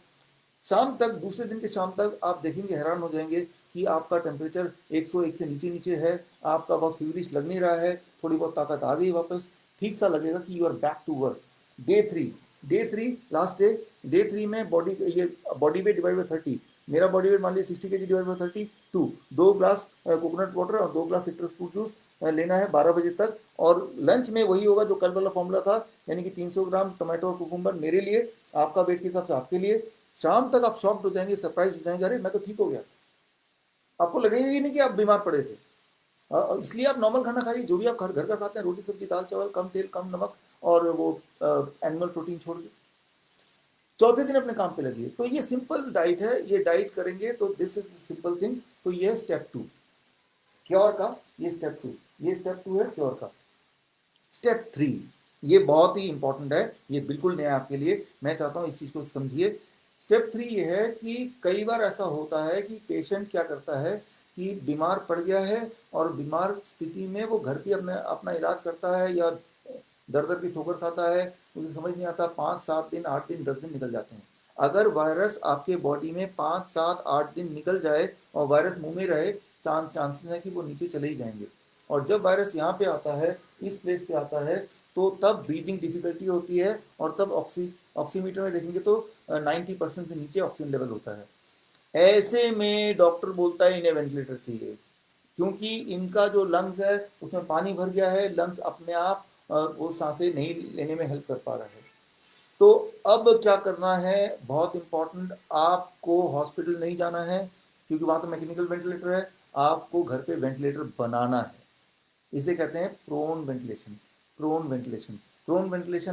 शाम तक, दूसरे दिन के शाम तक आप देखेंगे, हैरान हो जाएंगे कि आपका टेम्परेचर 101 से नीचे नीचे है, आपका बहुत फीवरिश लग नहीं रहा है, थोड़ी बहुत ताकत आ गई वापस, ठीक सा लगेगा कि you are back to work. Day three last day 3 में बॉडी वेट डिवाइड बाई 30। मेरा बॉडी वेट मान लीजिए 60 kg divide by 32। 2 glass coconut water और 2 ग्लास सिट्रस फ्रूट जूस लेना है 12 बजे तक। और लंच में वही होगा जो कल वाला फॉर्मूला था, यानी कि 300 ग्राम टमाटो और कुकुम्बर मेरे लिए, आपका वेट के हिसाब से आपके लिए। शाम तक आप शॉक्ड हो जाएंगे, सरप्राइज हो जाएंगे, अरे मैं तो ठीक हो गया। आपको लगेगा ही नहीं कि आप बीमार पड़े थे। इसलिए आप नॉर्मल खाना खाइए, जो भी आप घर का खाते हैं, रोटी सब्जी दाल चावल, कम तेल कम नमक, और वो एनिमल प्रोटीन छोड़ के चौथे दिन अपने काम पे लगिए। तो ये सिंपल डाइट है, ये डाइट करेंगे तो दिस इज सिंपल थिंग। तो ये स्टेप 2 क्योर का, ये स्टेप टू है क्योर का। स्टेप 3 ये बहुत ही इंपॉर्टेंट है, ये बिल्कुल नया आपके लिए, मैं चाहता हूँ इस चीज़ को समझिए। स्टेप 3 ये है कि कई बार ऐसा होता है कि पेशेंट क्या करता है कि बीमार पड़ गया है, और बीमार स्थिति में वो घर पे अपना इलाज करता है, या दर दर की ठोकर खाता है, मुझे समझ नहीं आता, 5-7 दिन 8 दिन 10 दिन निकल जाते हैं। अगर वायरस आपके बॉडी में 5-7-8 दिन निकल जाए और वायरस मुंह में रहे, चांसेस है कि वो नीचे चले ही जाएंगे। और जब वायरस यहाँ पे आता है, इस प्लेस पे आता है, तो तब ब्रीदिंग डिफिकल्टी होती है, और तब ऑक्सीमीटर में देखेंगे तो 90% से नीचे ऑक्सीजन लेवल होता है। ऐसे में डॉक्टर बोलता है इन्हें वेंटिलेटर चाहिए, क्योंकि इनका जो लंग्स है उसमें पानी भर गया है, लंग्स अपने आप वो सांसें नहीं लेने में हेल्प कर पा रहा है। तो अब क्या करना है, बहुत इंपॉर्टेंट, आपको हॉस्पिटल नहीं जाना है, क्योंकि वहाँ तो मैकेनिकल वेंटिलेटर है, आपको घर पे वेंटिलेटर बनाना है। इसे कहते हैं प्रोन वेंटिलेशन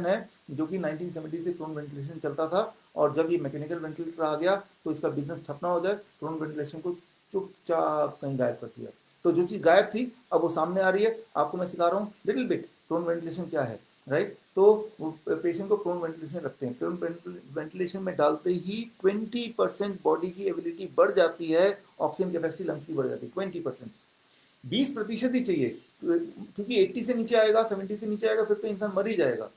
है, जो कि 1970 से प्रोन वेंटिलेशन चलता था, और जब ये मैकेनिकल वेंटिलेटर आ गया तो इसका बिजनेस ठप ना हो जाए, प्रोन वेंटिलेशन को चुपचाप कहीं गायब कर दिया। तो जो चीज़ गायब थी अब वो सामने आ रही है, आपको मैं सिखा रहा हूँ लिटिल बिट प्रोन वेंटिलेशन क्या है, राइट। तो पेशेंट को प्रोन वेंटिलेशन रखते हैं, प्रोन वेंटिलेशन में डालते ही 20% बॉडी की एबिलिटी बढ़ जाती है, ऑक्सीजन कैपेसिटी लंग्स की बढ़ जाती है 20%। 20% ही चाहिए, क्योंकि 80 से नीचे आएगा, 70 से नीचे आएगा, फिर तो इंसान मर ही जाएगा।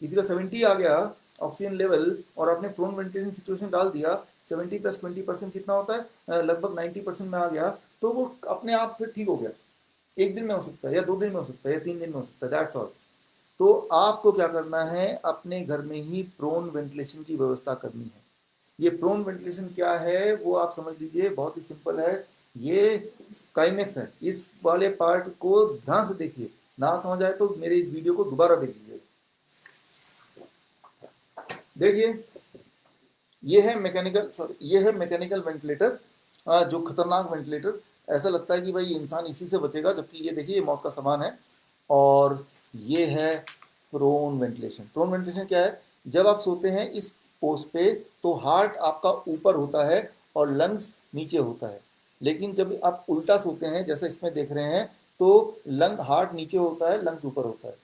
किसी का 70 आ गया ऑक्सीजन लेवल, और आपने प्रोन वेंटिलेशन सिचुएशन डाल दिया, 70 + 20% कितना होता है, लगभग 90% में आ गया, तो वो अपने आप फिर ठीक हो गया। एक दिन में हो सकता है, या 2 दिन में हो सकता है, या 3 दिन में हो सकता है, दैट्स ऑल। तो आपको क्या करना है, अपने घर में ही प्रोन वेंटिलेशन की व्यवस्था करनी है। ये प्रोन वेंटिलेशन क्या है वो आप समझ लीजिए, बहुत ही सिंपल है। ये क्लाइमेक्स है, इस वाले पार्ट को ध्यान से देखिए, ना समझ आए तो मेरे इस वीडियो को दोबारा देख लीजिए। देखिए, ये है मैकेनिकल वेंटिलेटर, जो खतरनाक वेंटिलेटर, ऐसा लगता है कि भाई इंसान इसी से बचेगा, जबकि ये देखिए ये मौत का सामान है। और ये है प्रोन वेंटिलेशन क्या है, जब आप सोते हैं इस पोस्ट पे तो हार्ट आपका ऊपर होता है और लंग्स नीचे होता है, लेकिन जब आप उल्टा सोते हैं जैसा इसमें देख रहे हैं, तो लंग हार्ट नीचे होता है, लंग्स ऊपर होता है।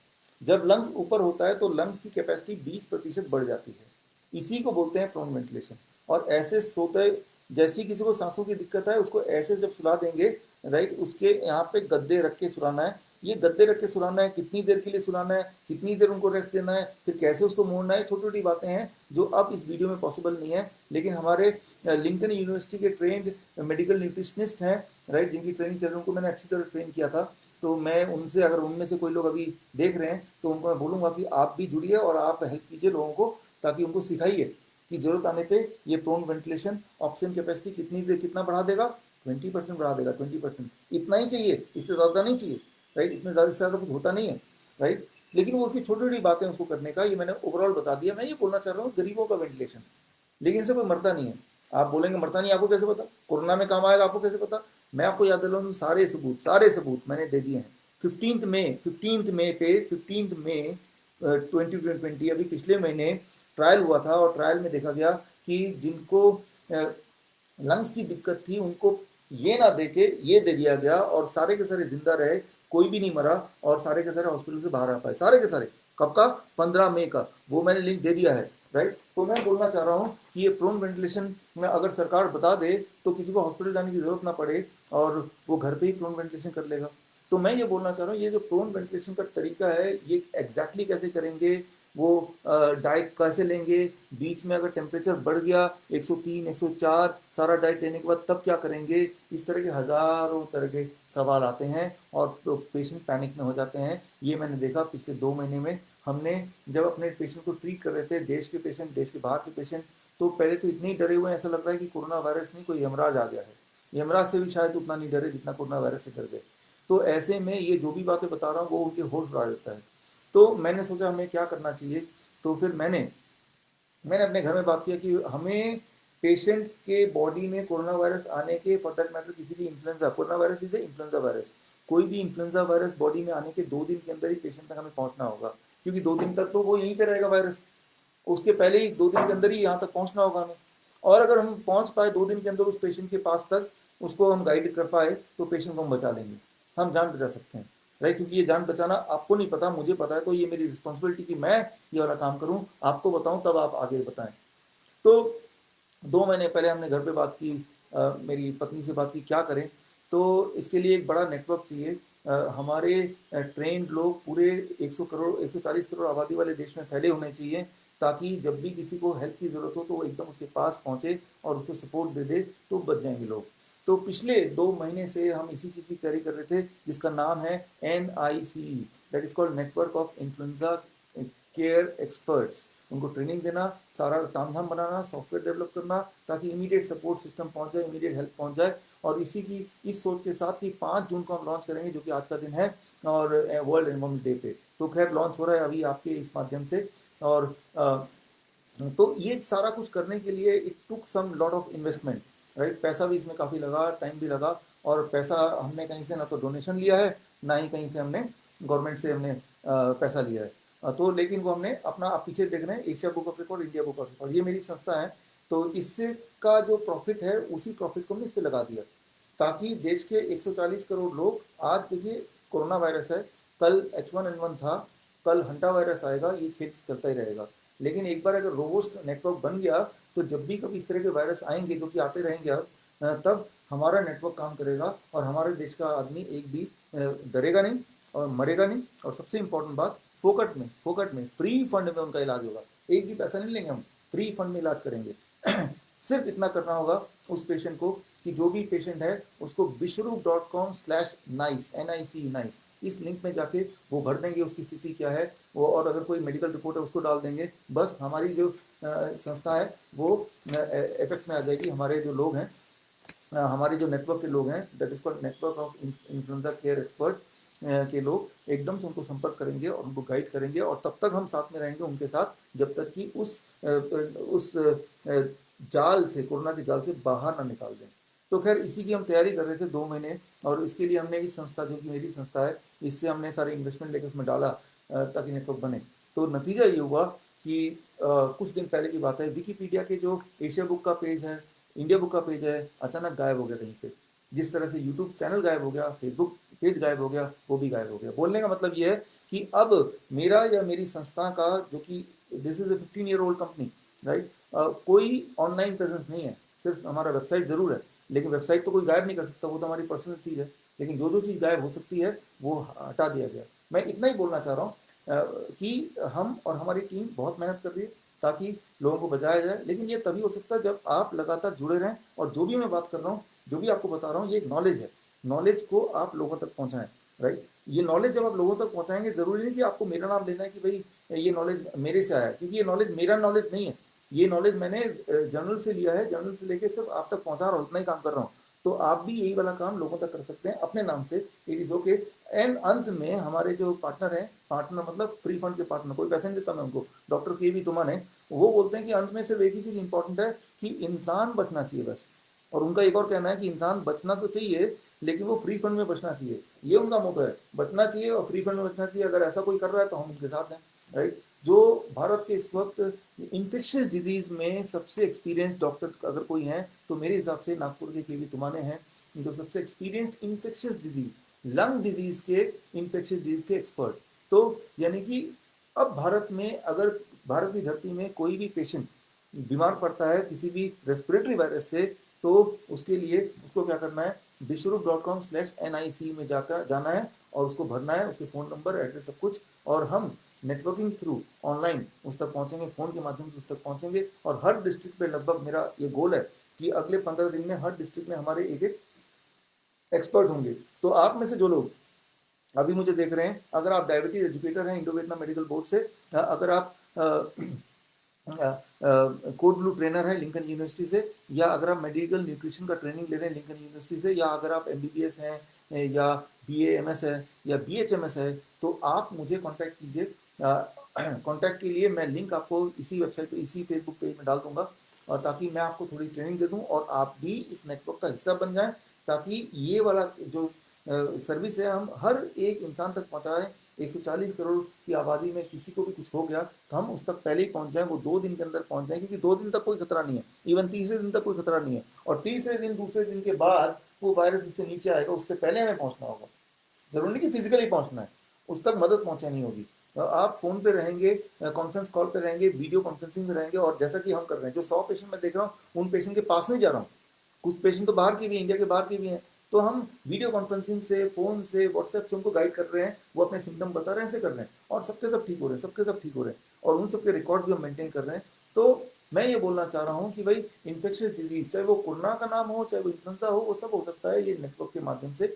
जब लंग्स ऊपर होता है तो लंग्स की कैपेसिटी 20% बढ़ जाती है, इसी को बोलते हैं प्रोन वेंटिलेशन। और ऐसे सोते, जैसी किसी को सांसों की दिक्कत है उसको ऐसे जब सुला देंगे, राइट, उसके यहाँ पे गद्दे रख के सुलाना है। ये गद्दे रख के सुलाना है, कितनी देर के लिए सुलाना है, कितनी देर उनको रेस्ट देना है, फिर कैसे उसको मोड़ना है, छोटी छोटी बातें हैं जो अब इस वीडियो में पॉसिबल नहीं है। लेकिन हमारे लिंकन यूनिवर्सिटी के ट्रेंड मेडिकल न्यूट्रिशनिस्ट हैं, राइट, जिनकी ट्रेनिंग चल रही है, उनको मैंने अच्छी तरह ट्रेन किया था। तो मैं उनसे, अगर उनमें से कोई लोग अभी देख रहे हैं तो उनको मैं बोलूँगा कि आप भी जुड़िए और आप हेल्प कीजिए लोगों को, ताकि उनको सिखाइए कि ज़रूरत आने पे ये प्रोन वेंटिलेशन ऑक्सीजन कैपेसिटी कितनी देर कितना बढ़ा देगा, 20% बढ़ा देगा, 20%, इतना ही चाहिए, इससे ज़्यादा नहीं चाहिए, राइट, इतने ज़्यादा से ज़्यादा कुछ होता नहीं है, राइट। लेकिन वो उसकी छोटी छोटी बातें उसको करने का, ये मैंने ओवरऑल बता दिया। मैं ये बोलना चाह रहा हूँ गरीबों का वेंटिलेशन, लेकिन इससे कोई मरता नहीं है। आप बोलेंगे मरता नहीं, आपको कैसे पता? कोरोना में काम आएगा, आपको कैसे पता? मैं आपको याद दिलाऊं दूं, सारे सबूत मैंने दे दिए हैं। 15 मई पे 15 मई 2020, अभी पिछले महीने ट्रायल हुआ था, और ट्रायल में देखा गया कि जिनको लंग्स की दिक्कत थी उनको ये ना दे के ये दे दिया गया, और सारे के सारे जिंदा रहे, कोई भी नहीं मरा, और सारे के सारे हॉस्पिटल से बाहर आ पाए, सारे के सारे। कब का? 15 मई का, वो मैंने लिंक दे दिया है, राइट। तो मैं बोलना चाह रहा हूँ कि ये प्रोन वेंटिलेशन में अगर सरकार बता दे तो किसी को हॉस्पिटल जाने की जरूरत ना पड़े, और वो घर पे ही प्रोन वेंटिलेशन कर लेगा। तो मैं ये बोलना चाह रहा हूँ, ये जो प्रोन वेंटिलेशन का तरीका है, ये एग्जैक्टली कैसे करेंगे, वो डाइट कैसे लेंगे, बीच में अगर टेम्परेचर बढ़ गया 103 104, सारा डाइट लेने के बाद तब क्या करेंगे, इस तरह के हज़ारों तरह के सवाल आते हैं और पेशेंट पैनिक में हो जाते हैं। ये मैंने देखा पिछले 2 महीने में। हमने जब अपने पेशेंट को ट्रीट कर रहे थे, देश के पेशेंट, देश के बाहर के पेशेंट, तो पहले तो इतने ही डरे हुए हैं, ऐसा लग रहा है कि कोरोना वायरस नहीं, कोई यमराज आ गया है। यमराज से भी शायद उतना नहीं डरे जितना कोरोना वायरस से डर गए। तो ऐसे में ये जो भी बातें बता रहा हूँ वो उनके होश उड़ा देता है। तो मैंने सोचा हमें क्या करना चाहिए। तो फिर मैंने अपने घर में बात किया कि हमें पेशेंट के बॉडी में कोरोना वायरस आने के, फॉर दैट मैटर किसी भी influenza, corona virus is influenza virus, कोई भी इन्फ्लुएंजा वायरस बॉडी में आने के 2 दिन के अंदर ही पेशेंट तक हमें पहुंचना होगा, क्योंकि 2 दिन तक तो वो यहीं पे रहेगा वायरस, उसके पहले ही 2 दिन के अंदर ही यहाँ तक पहुंचना होगा हमें। और अगर हम पहुंच पाए 2 दिन के अंदर उस पेशेंट के पास तक, उसको हम गाइड कर पाए, तो पेशेंट को हम बचा लेंगे, हम जान बचा सकते हैं, राइट। क्योंकि ये जान बचाना आपको नहीं पता, मुझे पता है, तो ये मेरी रिस्पॉन्सिबिलिटी कि मैं ये वाला काम करूँ, आपको बताऊँ, तब आप आगे बताएं। तो 2 महीने पहले हमने घर पे बात की, मेरी पत्नी से बात की क्या करें। तो इसके लिए एक बड़ा नेटवर्क चाहिए। हमारे ट्रेंड लोग पूरे 100 करोड़ 140 करोड़ आबादी वाले देश में फैले होने चाहिए, ताकि जब भी किसी को हेल्प की ज़रूरत हो तो वो एकदम उसके पास पहुँचे और उसको सपोर्ट दे दे, तो बच जाएंगे लोग। तो पिछले 2 महीने से हम इसी चीज़ की तैयारी कर रहे थे, जिसका नाम है NICE, that is called network of influenza care experts. उनको ट्रेनिंग देना, सारा तामझाम बनाना, सॉफ्टवेयर डेवलप करना, ताकि इमीडिएट सपोर्ट सिस्टम पहुंच जाए, इमीडिएट हेल्प पहुंच जाए। और इस सोच के साथ कि 5 जून को हम लॉन्च करेंगे, जो कि आज का दिन है, और वर्ल्ड एनवायरमेंट डे पे। तो खैर लॉन्च हो रहा है अभी आपके इस माध्यम से। और तो ये सारा कुछ करने के लिए it took some lot of investment, right. पैसा भी इसमें काफ़ी लगा, टाइम भी लगा, और पैसा हमने कहीं से ना तो डोनेशन लिया है, ना ही कहीं से हमने गवर्नमेंट से हमने पैसा लिया है। तो लेकिन वो हमने अपना, आप पीछे देख रहे हैं, Asia book of record, India book of record, ये मेरी संस्था है। तो इससे का जो प्रॉफिट है, उसी प्रॉफिट को हमने इस पर लगा दिया, ताकि देश के 140 करोड़ लोग, आज देखिए कोरोना वायरस है, कल H1N1 था, कल हंटा वायरस आएगा, ये खेल चलता ही रहेगा। लेकिन एक बार अगर रोबोस्ट नेटवर्क बन गया, तो जब भी कभी इस तरह के वायरस आएंगे, जो कि आते रहेंगे अब, तब हमारा नेटवर्क काम करेगा, और हमारे देश का आदमी एक भी डरेगा नहीं और मरेगा नहीं। और सबसे इम्पोर्टेंट बात, फोकट में फ्री फंड में उनका इलाज होगा, एक भी पैसा नहीं लेंगे हम, फ्री फंड में इलाज करेंगे। सिर्फ इतना करना होगा उस पेशेंट को, कि जो भी पेशेंट है उसको bishru.com/nice NICE इस लिंक में जाके वो भर देंगे, उसकी स्थिति क्या है वो, और अगर कोई मेडिकल रिपोर्ट है उसको डाल देंगे, बस हमारी जो संस्था है वो इफेक्ट में आ जाएगी। हमारे जो लोग हैं, हमारे जो नेटवर्क के लोग हैं, that is called network of influenza care expert के लोग एकदम से उनको संपर्क करेंगे और उनको गाइड करेंगे, और तब तक हम साथ में रहेंगे उनके साथ, जब तक कि उस जाल से, कोरोना के जाल से बाहर ना निकाल दें। तो खैर इसी की हम तैयारी कर रहे थे 2 महीने, और इसके लिए हमने इस संस्था, जो कि मेरी संस्था है, इससे हमने सारे इन्वेस्टमेंट लेकर उसमें डाला, ताकि नेटवर्क बने। तो नतीजा ये हुआ कि कुछ दिन पहले की बात है, विकीपीडिया के जो एशिया बुक का पेज है, इंडिया बुक का पेज है, अचानक गायब हो गया कहीं पे। जिस तरह से यूट्यूब चैनल गायब हो गया, फेसबुक पेज गायब हो गया, वो भी गायब हो गया। बोलने का मतलब ये है कि अब मेरा या मेरी संस्था का, जो कि this is a 15-year-old company, right, कोई ऑनलाइन प्रेजेंस नहीं है। सिर्फ हमारा वेबसाइट ज़रूर है, लेकिन वेबसाइट तो कोई गायब नहीं कर सकता, वो तो हमारी पर्सनल चीज़ है। लेकिन जो जो चीज़ गायब हो सकती है वो हटा दिया गया। मैं इतना ही बोलना चाह रहा हूँ कि हम और हमारी टीम बहुत मेहनत कर रही है ताकि लोगों को बचाया जाए। लेकिन ये तभी हो सकता है जब आप लगातार जुड़े रहें, और जो भी मैं बात कर रहा हूँ, जो भी आपको बता रहा हूँ, ये नॉलेज है। नॉलेज को आप लोगों तक पहुँचाएं, राइट। ये नॉलेज जब आप लोगों तक पहुँचाएंगे, ज़रूरी नहीं कि आपको मेरा नाम लेना है कि भाई ये नॉलेज मेरे से आया है, क्योंकि ये नॉलेज मेरा नॉलेज नहीं है। ये नॉलेज मैंने जर्नल से लिया है, जर्नल से लेके सिर्फ आप तक पहुँचा रहा हूँ, इतना ही काम कर रहा हूँ। तो आप भी यही वाला काम लोगों तक कर सकते हैं अपने नाम से, इट इज़ ओके। एंड अंत में हमारे जो पार्टनर हैं, पार्टनर मतलब फ्री फंड के पार्टनर, कोई पैसे नहीं देता मैं उनको, डॉक्टर के भी तुमन है, वो बोलते हैं कि अंत में सिर्फ एक ही चीज़ इंपॉर्टेंट है कि इंसान बचना चाहिए बस। और उनका एक और कहना है कि इंसान बचना तो चाहिए, लेकिन वो फ्री फंड में बचना चाहिए। ये उनका मोटो है, बचना चाहिए और फ्री फंड में बचना चाहिए। अगर ऐसा कोई कर रहा है तो हम उनके साथ हैं, राइट। जो भारत के इस वक्त इन्फेक्शियस डिजीज़ में सबसे एक्सपीरियंस डॉक्टर अगर कोई हैं तो मेरे हिसाब से नागपुर के केवी तुमाने हैं, जो सबसे experienced infectious disease, lung disease के, इन्फेक्शियस डिजीज़ के एक्सपर्ट। तो यानी कि अब भारत में, अगर भारत की धरती में कोई भी पेशेंट बीमार पड़ता है किसी भी रेस्पिरेटरी वायरस से, तो उसके लिए उसको क्या करना है, विश्वरूप.com/NIC में जाकर जाना है और उसको भरना है, उसके फ़ोन नंबर, एड्रेस, सब कुछ। और हम नेटवर्किंग थ्रू ऑनलाइन उस तक पहुंचेंगे, फ़ोन के माध्यम से उस तक पहुंचेंगे। और हर डिस्ट्रिक्ट पे लगभग मेरा ये गोल है कि अगले 15 दिन में हर डिस्ट्रिक्ट में हमारे एक एक एक्सपर्ट होंगे। तो आप में से जो लोग अभी मुझे देख रहे हैं, अगर आप डायबिटीज एजुकेटर हैं इंडो वियतनाम मेडिकल बोर्ड से, अगर आप कोड ब्लू ट्रेनर है लिंकन यूनिवर्सिटी से, या अगर आप मेडिकल न्यूट्रिशन का ट्रेनिंग ले रहे हैं लिंकन यूनिवर्सिटी से, या अगर आप MBBS हैं, या BAMS है, या BHMS है, तो आप मुझे कांटेक्ट कीजिए। कांटेक्ट के लिए मैं लिंक आपको इसी वेबसाइट पे, इसी फेसबुक पेज में डाल दूंगा, और ताकि मैं आपको थोड़ी ट्रेनिंग दे दूं और आप भी इस नेटवर्क का हिस्सा बन जाएं, ताकि ये वाला जो सर्विस है हम हर एक इंसान तक पहुंचाएं। 140 करोड़ की आबादी में किसी को भी कुछ हो गया तो हम उस तक पहले ही पहुंच जाएं, वो 2 दिन के अंदर पहुंच जाएं, क्योंकि 2 दिन तक कोई खतरा नहीं है, इवन तीसरे दिन तक कोई खतरा नहीं है। और तीसरे दिन, दूसरे दिन के बाद वो वायरस इससे नीचे आएगा, उससे पहले हमें पहुंचना होगा। जरूरी नहीं कि फिजिकली पहुंचना है, उस तक मदद पहुंचानी होगी। आप फोन पे रहेंगे, कॉन्फ्रेंस कॉल पे रहेंगे, वीडियो कॉन्फ्रेंसिंग में रहेंगे, और जैसा कि हम कर रहे हैं, जो 100 पेशेंट मैं देख रहा हूँ उन पेशेंट के पास नहीं जा रहा हूँ, कुछ पेशेंट तो बाहर के भी, इंडिया के बाहर के भी हैं, तो हम वीडियो कॉन्फ्रेंसिंग से, फ़ोन से, व्हाट्सएप से उनको गाइड कर रहे हैं, वो अपने सिम्टम बता रहे हैं, ऐसे कर रहे हैं, और सबके सब ठीक हो रहे हैं, सबके सब ठीक हो रहे हैं, और उन सबके रिकॉर्ड भी हम मेंटेन कर रहे हैं। तो मैं ये बोलना चाह रहा हूँ कि भाई इन्फेक्शियस डिजीज, चाहे वो कोरोना का नाम हो, चाहे वो इन्फ्लुएंजा हो, वो सब हो सकता है ये नेटवर्क के माध्यम से।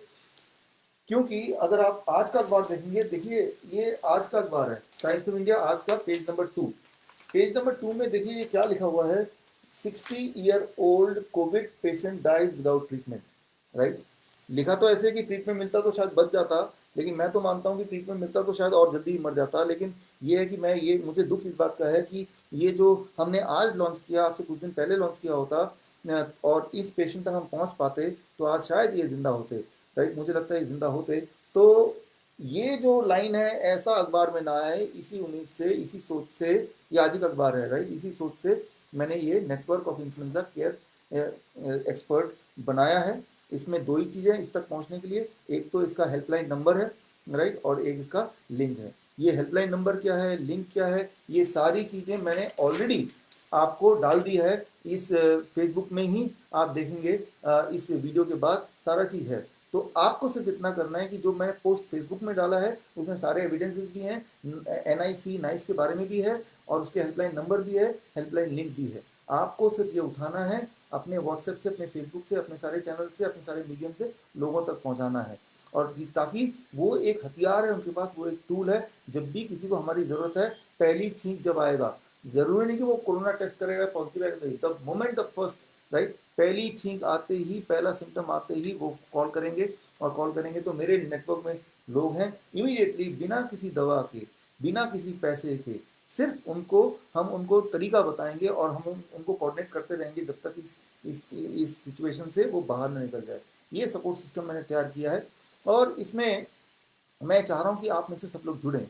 क्योंकि अगर आप आज का अखबार देखेंगे, देखिए ये आज का अखबार है, टाइम्स ऑफ इंडिया, आज का पेज नंबर 2, पेज नंबर 2 में देखिए ये क्या लिखा हुआ है, 60-year-old covid patient dies without treatment, right. लिखा तो ऐसे कि ट्रीटमेंट मिलता तो शायद बच जाता, लेकिन मैं तो मानता हूँ कि ट्रीटमेंट मिलता तो शायद और जल्दी मर जाता। लेकिन ये है कि मुझे दुख इस बात का है कि ये जो हमने आज लॉन्च किया, आज से कुछ दिन पहले लॉन्च किया होता, और इस पेशेंट तक हम पहुँच पाते तो आज शायद ये जिंदा होते, राइट। मुझे लगता है ये जिंदा होते। तो ये जो लाइन है, ऐसा अखबार में ना आए, इसी उम्मीद से, इसी सोच से, ये आज ही का अखबार है, राइट, इसी सोच से मैंने ये network of influenza care expert बनाया है। इसमें 2 ही चीज़ें इस तक पहुंचने के लिए, एक तो इसका हेल्पलाइन नंबर है, राइट, और एक इसका लिंक है। ये हेल्पलाइन नंबर क्या है, लिंक क्या है, ये सारी चीज़ें मैंने ऑलरेडी आपको डाल दी है इस फेसबुक में ही, आप देखेंगे इस वीडियो के बाद सारा चीज़ है। तो आपको सिर्फ इतना करना है कि जो मैंने पोस्ट फेसबुक में डाला है उसमें सारे एविडेंसेस भी हैं, NIC नाइस के बारे में भी है, और उसके हेल्पलाइन नंबर भी है, हेल्पलाइन लिंक भी है। आपको सिर्फ ये उठाना है, अपने व्हाट्सएप से, अपने फेसबुक से, अपने सारे चैनल से, अपने सारे मीडियम से लोगों तक पहुंचाना है। और ताकि वो एक हथियार है उनके पास, वो एक टूल है, जब भी किसी को हमारी ज़रूरत है, पहली छींक जब आएगा, ज़रूरी नहीं कि वो कोरोना टेस्ट करेगा, पॉजिटिव आएगा, the moment the first, right, पहली छींक आते ही, पहला सिम्टम आते ही वो कॉल करेंगे, और कॉल करेंगे तो मेरे नेटवर्क में लोग हैं, इमीडिएटली बिना किसी दवा के, बिना किसी पैसे के, सिर्फ हम उनको तरीका बताएंगे, और हम उनको कोऑर्डिनेट करते रहेंगे जब तक इस सिचुएशन से वो बाहर न निकल जाए। ये सपोर्ट सिस्टम मैंने तैयार किया है, और इसमें मैं चाह रहा हूँ कि आप में से सब लोग जुड़ें,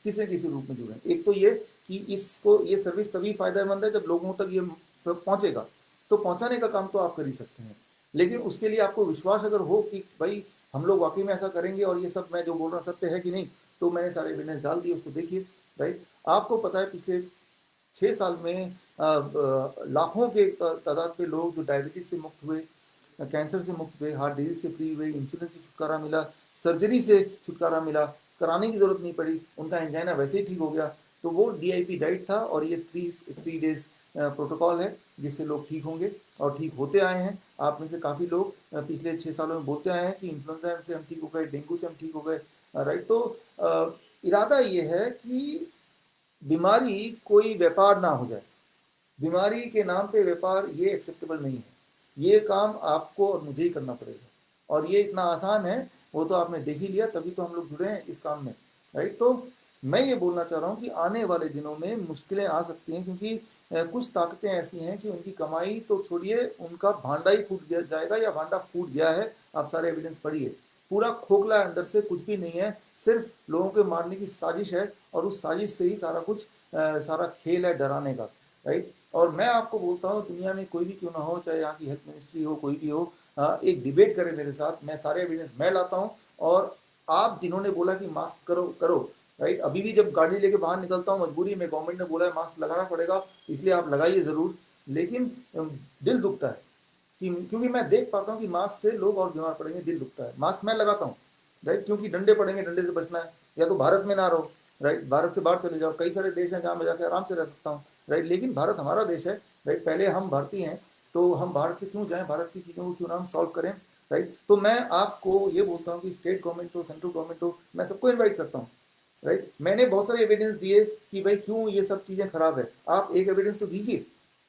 किसी न किसी रूप में जुड़ें। एक तो ये कि ये सर्विस तभी फायदेमंद है जब लोगों तक ये पहुँचेगा, तो पहुँचाने का काम तो आप कर ही सकते हैं, लेकिन उसके लिए आपको विश्वास अगर हो कि भाई हम लोग वाकई में ऐसा करेंगे और ये सब मैं जो बोल रहा हूँ सत्य है कि नहीं, तो मैंने सारे एविडेंस डाल दिए, उसको देखिए। राइट, आपको पता है पिछले 6 साल में लाखों के तादाद पे लोग जो डायबिटीज से मुक्त हुए, कैंसर से मुक्त हुए, हार्ट डिजीज से फ्री हुए, इंसुलिन से छुटकारा मिला, सर्जरी से छुटकारा मिला, कराने की जरूरत नहीं पड़ी, उनका एंजाइना वैसे ही ठीक हो गया। तो वो DIP डाइट था और ये 3 डेज प्रोटोकॉल है जिससे लोग ठीक होंगे और ठीक होते आए हैं। आप में से काफ़ी लोग पिछले 6 सालों में बोलते आए हैं कि इन्फ्लुएंजा से हम ठीक हो गए, डेंगू से हम ठीक हो गए। राइट, तो इरादा ये है कि बीमारी कोई व्यापार ना हो जाए, बीमारी के नाम पे व्यापार, ये एक्सेप्टेबल नहीं है। ये काम आपको और मुझे ही करना पड़ेगा और ये इतना आसान है, वो तो आपने देख ही लिया, तभी तो हम लोग जुड़े हैं इस काम में। राइट, तो मैं ये बोलना चाह रहा हूँ कि आने वाले दिनों में मुश्किलें आ सकती हैं, क्योंकि कुछ ताकतें ऐसी हैं कि उनकी कमाई तो छोड़िए, उनका भांडा ही फूट जाएगा या भांडा फूट गया है। आप सारे एविडेंस पढ़िए, पूरा खोखला है, अंदर से कुछ भी नहीं है, सिर्फ लोगों के मारने की साजिश है और उस साजिश से ही सारा कुछ सारा खेल है डराने का। राइट, और मैं आपको बोलता हूँ, दुनिया में कोई भी क्यों ना हो, चाहे यहाँ की हेल्थ मिनिस्ट्री हो, कोई भी हो, एक डिबेट करें मेरे साथ, मैं सारे एविडेंस मैं लाता हूँ। और आप जिन्होंने बोला कि मास्क करो करो, राइट, अभी भी जब गाड़ी लेके बाहर निकलता हूँ मजबूरी में, गवर्नमेंट ने बोला है मास्क लगाना पड़ेगा, इसलिए आप लगाइए ज़रूर। लेकिन दिल दुखता है कि, क्योंकि मैं देख पाता हूँ कि मास्क से लोग और बीमार पड़ेंगे, दिल दुखता है। मास्क मैं लगाता हूँ, राइट, क्योंकि डंडे पड़ेंगे, डंडे से बचना है। या तो भारत में ना रहो, राइट, भारत से बाहर चले जाओ, कई सारे देश हैं जहाँ मैं जाकर आराम से रह सकता हूँ, राइट, लेकिन भारत हमारा देश है। राइट, पहले हम भारतीय हैं, तो हम भारत से क्यों जाएं, भारत की चीज़ों को क्यों ना हम सॉल्व करें। राइट, तो मैं आपको ये बोलता हूँ कि स्टेट गवर्नमेंट हो, सेंट्रल गवर्नमेंट हो, मैं सबको इन्वाइट करता हूँ। राइट, मैंने बहुत सारे एविडेंस दिए कि भाई क्यों ये सब चीज़ें खराब है, आप एक एविडेंस तो दीजिए।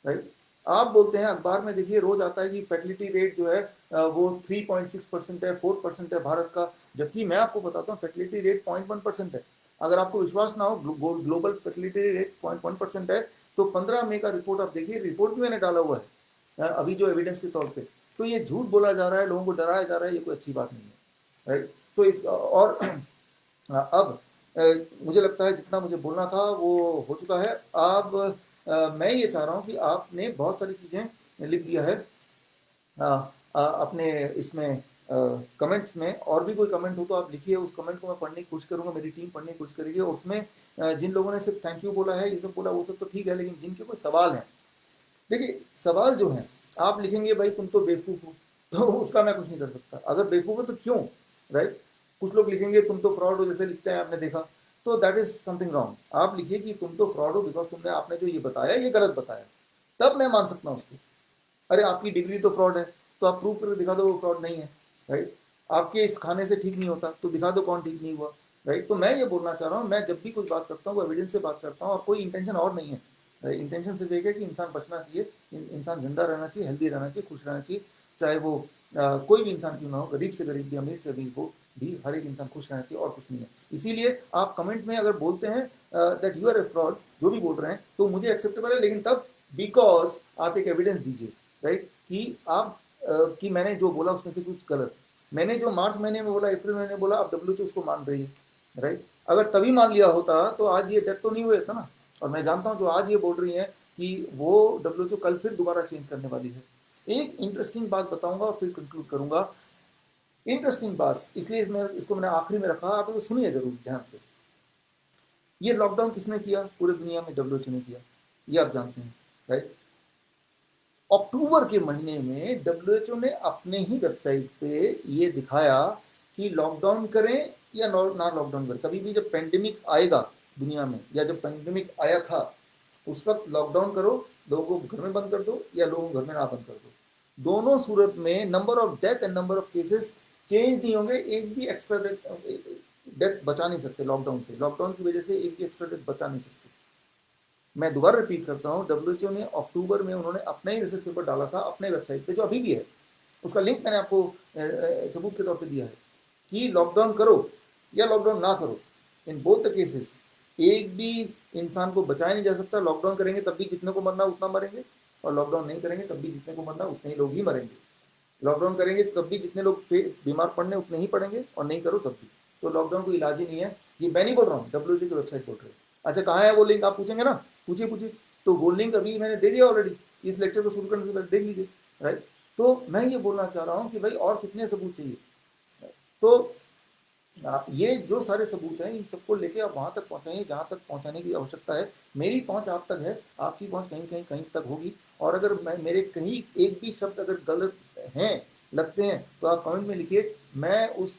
राइट, आप बोलते हैं, अखबार में देखिए रोज आता है कि फर्टिलिटी रेट जो है वो 3.6% है, 4% है भारत का, जबकि मैं आपको बताता हूँ फर्टिलिटी रेट 0.1% है। अगर आपको विश्वास ना हो, ग्लोबल फर्टिलिटी रेट 0.1% है, तो 15 मई का रिपोर्ट आप देखिए, रिपोर्ट भी मैंने डाला हुआ है अभी जो एविडेंस के तौर पे। तो ये झूठ बोला जा रहा है, लोगों को डराया जा रहा है, ये कोई अच्छी बात नहीं है। राइट, सो इस और अब मुझे लगता है जितना मुझे बोलना था वो हो चुका है। अब मैं ये चाह रहा हूँ कि आपने बहुत सारी चीज़ें लिख दिया है अपने इसमें कमेंट्स में, और भी कोई कमेंट हो तो आप लिखिए, उस कमेंट को मैं पढ़ने की कोशिश करूँगा, मेरी टीम पढ़ने की कोशिश करेगी। और उसमें जिन लोगों ने सिर्फ थैंक यू बोला है, ये सब बोला, वो सब तो ठीक है, लेकिन जिनके कोई सवाल हैं, देखिए सवाल जो है, आप लिखेंगे भाई तुम तो बेवकूफ़ हो, तो उसका मैं कुछ नहीं कर सकता। अगर बेवकूफ़ हो तो क्यों, राइट। कुछ लोग लिखेंगे तुम तो फ्रॉड हो, जैसे लिखते हैं, आपने देखा, तो दैट इज समथिंग रॉन्ग। आप लिखिए कि तुम तो फ्रॉड हो बिकॉज तुमने, आपने जो ये बताया ये गलत बताया, तब मैं मान सकता हूँ उसको। अरे आपकी डिग्री तो फ्रॉड है, तो आप प्रूव करके दिखा दो वो फ्रॉड नहीं है, राइट। आपके इस खाने से ठीक नहीं होता, तो दिखा दो कौन ठीक नहीं हुआ, राइट। तो मैं ये बोलना चाह रहा हूँ, मैं जब भी कोई बात करता हूँ वो एविडेंस से बात करता हूँ, और कोई इंटेंशन और नहीं है। इंटेंशन सिर्फ एक है कि इंसान बचना चाहिए, इंसान जिंदा रहना चाहिए, हेल्दी रहना चाहिए, खुश रहना चाहिए, चाहे वो कोई भी इंसान क्यों ना हो, गरीब से गरीब भी, अमीर से अमीर हो भी, हर एक इंसान खुश रहना चाहिए, और कुछ नहीं है। इसीलिए आप कमेंट में अगर बोलते हैं that you are a fraud, जो भी बोल रहे हैं, तो मुझे एक्सेप्टेबल है, लेकिन तब बिकॉज आप एक एविडेंस दीजिए, राइट, कि आप कि मैंने जो बोला उसमें से कुछ गलत, मैंने जो मार्च महीने में बोला, अप्रैल महीने में बोला, अब डब्ल्यूएचओ उसको मान रही है, राइट। अगर तभी मान लिया होता तो आज ये डेथ तो नहीं हुआ था ना। और मैं जानता हूँ जो आज ये बोल रही हैं कि वो डब्ल्यूएचओ कल फिर दोबारा चेंज करने वाली है। एक इंटरेस्टिंग बात बताऊंगा और फिर कंक्लूड करूंगा। इंटरेस्टिंग बात, इसलिए इसको मैंने आखिरी में रखा, आप इसको सुनिए जरूर ध्यान से। ये लॉकडाउन किसने किया पूरे दुनिया में? डब्ल्यूएचओ ने किया, ये आप जानते हैं, राइट। अक्टूबर के महीने में डब्ल्यूएचओ ने अपने ही वेबसाइट पे ये दिखाया कि लॉकडाउन करें या ना लॉकडाउन करें। कभी भी जब पेंडेमिक आएगा दुनिया में, या जब पेंडेमिक आया था, उस वक्त लॉकडाउन करो, लोगों को घर में बंद कर दो, या लोगों को घर में ना बंद कर दो, दोनों सूरत में number of death and number of cases change नहीं होंगे। एक भी एक्स्ट्रा डेथ बचा नहीं सकते लॉकडाउन से, लॉकडाउन की वजह से एक भी एक्स्ट्रा डेथ बचा नहीं सकते। मैं दोबारा रिपीट करता हूँ, डब्ल्यूएचओ ने अक्टूबर में उन्होंने अपना ही रिसर्च पेपर डाला था अपने वेबसाइट पे, जो अभी भी है, उसका लिंक मैंने आपको सबूत के तौर पे दिया है, कि लॉकडाउन करो या लॉकडाउन ना करो, इन बोथ द केसेस एक भी इंसान को बचाया नहीं जा सकता। लॉकडाउन करेंगे तब भी जितने को मरना उतना मरेंगे, और लॉकडाउन नहीं करेंगे तब भी जितने को मरना उतने ही लोग ही मरेंगे। लॉकडाउन करेंगे तब भी जितने लोग बीमार पड़ने उतने ही पड़ेंगे, और नहीं करो तब भी। तो लॉकडाउन कोई इलाज ही नहीं है, ये मैं नहीं बोल रहा हूँ, डब्ल्यूएचओ की वेबसाइट बोल रही है। अच्छा कहाँ है वो लिंक, आप पूछेंगे ना, पूछिए पूछिए। तो वो लिंक अभी मैंने दे दिया ऑलरेडी, इस लेक्चर को शुरू करने से पहले देख लीजिए, राइट। तो मैं ये बोलना चाह रहा हूँ कि भाई और कितने सबूत चाहिए, तो ये जो सारे सबूत हैं इन सबको लेके आप वहाँ तक पहुँचाइए जहाँ तक पहुँचाने की आवश्यकता है। मेरी पहुँच आप तक है, आपकी पहुँच कहीं कहीं कहीं तक होगी। और अगर मैं मेरे कहीं एक भी शब्द अगर गलत हैं लगते हैं तो आप कमेंट में लिखिए, मैं उस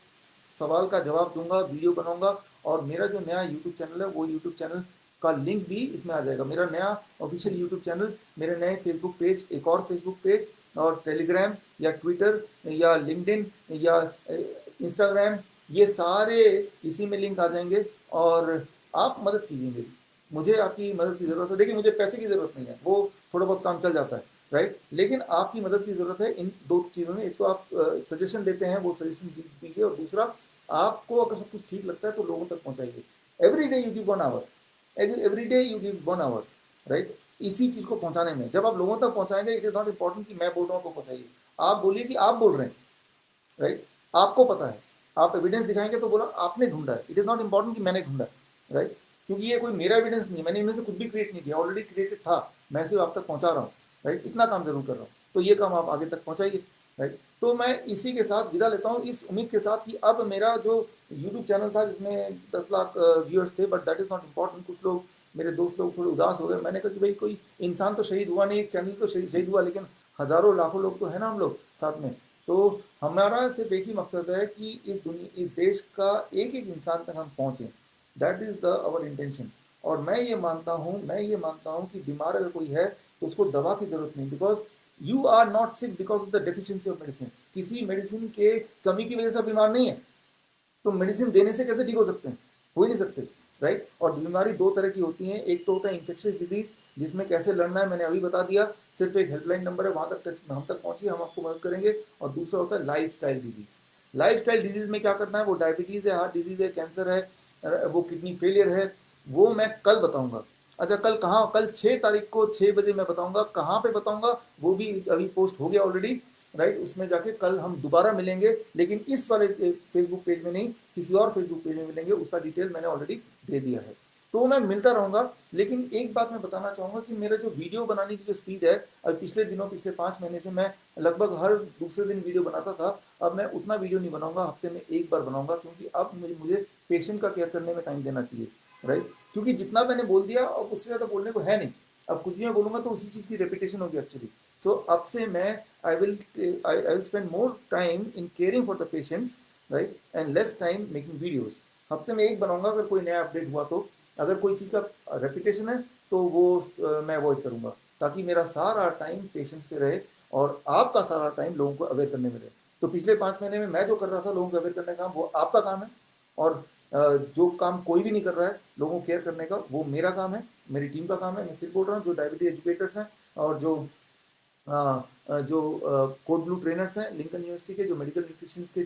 सवाल का जवाब दूंगा, वीडियो बनाऊंगा। और मेरा जो नया यूट्यूब चैनल है वो यूट्यूब चैनल का लिंक भी इसमें आ जाएगा। मेरा नया ऑफिशियल यूट्यूब चैनल, मेरे नए फेसबुक पेज, एक और फेसबुक पेज, और टेलीग्राम या ट्विटर या लिंक्डइन या इंस्टाग्राम, ये सारे इसी में लिंक आ जाएंगे। और आप मदद कीजिए मेरी, मुझे आपकी मदद की ज़रूरत है। देखिए मुझे पैसे की ज़रूरत नहीं है, वो थोड़ा बहुत काम चल जाता है, राइट। लेकिन आपकी मदद की ज़रूरत है इन दो चीज़ों में। एक तो आप सजेशन देते हैं, वो सजेशन दीजिए, और दूसरा आपको अगर सब कुछ ठीक लगता है तो लोगों तक पहुंचाइए। Every day you give 1 hour, every day you give 1 hour, right. इसी चीज़ को पहुंचाने में जब आप लोगों तक पहुंचाएंगे, इट इज़ नॉट इम्पॉर्टेंट कि मैं बोल रहा हूँ तो पहुंचाइए। आप बोलिए कि आप बोल रहे हैं, राइट, आपको पता है, आप एविडेंस दिखाएंगे तो बोला आपने ढूंढा है। इट इज़ नॉट इम्पॉर्टेंट कि मैंने ढूंढा, राइट। क्योंकि ये कोई मेरा एविडेंस नहीं है, मैंने इनमें से कुछ भी क्रिएट नहीं किया, ऑलरेडी क्रिएटेड था, मैं सिर्फ आप तक पहुंचा रहा हूँ, राइट। इतना काम जरूर कर रहा हूँ, तो ये काम आप आगे तक पहुंचाइए, राइट। तो मैं इसी के साथ विदा लेता हूँ, इस उम्मीद के साथ कि अब मेरा जो यूट्यूब चैनल था जिसमें 10 लाख व्यूअर्स थे, but that is not important. कुछ लोग, मेरे दोस्त लोग थोड़े उदास हो गए। मैंने कहा कि भाई कोई इंसान तो शहीद हुआ नहीं, एक चैनल तो शहीद हुआ, लेकिन हज़ारों लाखों लोग तो है ना हम लोग साथ में। तो हमारा सिर्फ एक ही मकसद है कि इस देश का एक एक इंसान तक हम पहुँचें, that is the our intention. और मैं ये मानता हूँ कि बीमार अगर कोई है तो उसको दवा की ज़रूरत नहीं, because you are not sick because of the deficiency of medicine. किसी मेडिसिन के कमी की वजह से आप बीमार नहीं है, तो मेडिसिन देने से कैसे ठीक हो सकते हैं? हो ही नहीं सकते, राइट। और बीमारी दो तरह की होती है, एक तो होता है इन्फेक्शियस डिजीज, जिसमें कैसे लड़ना है मैंने अभी बता दिया, सिर्फ एक हेल्पलाइन नंबर है, वहां तक हम तक पहुंचिए, हम आपको मदद करेंगे। और दूसरा होता है life style disease. Life style disease में क्या करना है, वो डायबिटीज है, हार्ट डिजीज है, कैंसर है, वो किडनी फेलियर है, वो मैं कल बताऊंगा। अच्छा, कल कहाँ? कल 6 तारीख को 6 बजे मैं बताऊंगा। कहाँ पे बताऊंगा वो भी अभी पोस्ट हो गया ऑलरेडी, राइट। उसमें जाके कल हम दोबारा मिलेंगे, लेकिन इस वाले फेसबुक पेज में नहीं, किसी और फेसबुक पेज में मिलेंगे, उसका डिटेल मैंने ऑलरेडी दे दिया है। तो मैं मिलता रहूंगा। लेकिन एक बात मैं बताना चाहूंगा कि मेरा जो वीडियो बनाने की जो स्पीड है, अब पिछले दिनों, पिछले 5 महीने से मैं लगभग हर दूसरे दिन वीडियो बनाता था, अब मैं उतना वीडियो नहीं बनाऊंगा, हफ्ते में एक बार बनाऊंगा, क्योंकि अब मुझे पेशेंट का केयर करने में टाइम देना चाहिए, राइट। क्योंकि जितना मैंने बोल दिया अब उससे ज़्यादा बोलने को है नहीं। अब कुछ भी मैं बोलूंगा तो उसी चीज़ की रेपिटेशन होगी एक्चुअली। सो अब से मैं I will spend more time in caring for the patients, right, and less time making videos। हफ्ते में एक बनाऊंगा अगर कोई नया अपडेट हुआ तो। अगर कोई चीज़ का रेपिटेशन है तो वो मैं अवॉइड करूंगा, ताकि मेरा सारा टाइम पेशेंट्स पे रहे और आपका सारा टाइम लोगों को अवेयर करने में रहे। तो पिछले 5 महीने में मैं जो कर रहा था लोगों को अवेयर करने का काम, वो आपका काम है। और जो काम कोई भी नहीं कर रहा है लोगों को केयर करने का, वो मेरा काम है, मेरी टीम का काम है। मैं फिर बोल रहा हूँ, जो डायबिटीज एजुकेटर्स हैं और जो कोड ब्लू ट्रेनर्स हैं लिंकन यूनिवर्सिटी के, जो मेडिकल न्यूट्रिशन के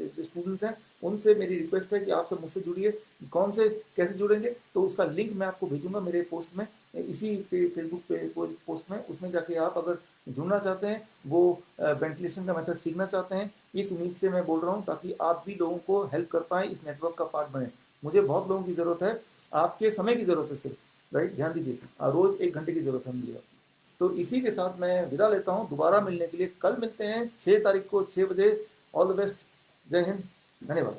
जो स्टूडेंट्स हैं, उनसे मेरी रिक्वेस्ट है कि आप सब मुझसे जुड़िए। कौन से कैसे जुड़ेंगे, तो उसका लिंक मैं आपको भेजूंगा मेरे पोस्ट में, इसी फेसबुक पे पोस्ट में। उसमें जाके आप अगर जुड़ना चाहते हैं, वो वेंटिलेशन का मेथड सीखना चाहते हैं, इस उम्मीद से मैं बोल रहा हूँ, ताकि आप भी लोगों को हेल्प कर पाएँ, इस नेटवर्क का पार्ट बने। मुझे बहुत लोगों की ज़रूरत है, आपके समय की ज़रूरत है सिर्फ, राइट। ध्यान दीजिए, रोज़ 1 घंटे की ज़रूरत है मुझे। तो इसी के साथ मैं विदा लेता हूँ, दोबारा मिलने के लिए कल मिलते हैं 6 तारीख को 6 बजे। ऑल द बेस्ट, जय हिंद, धन्यवाद।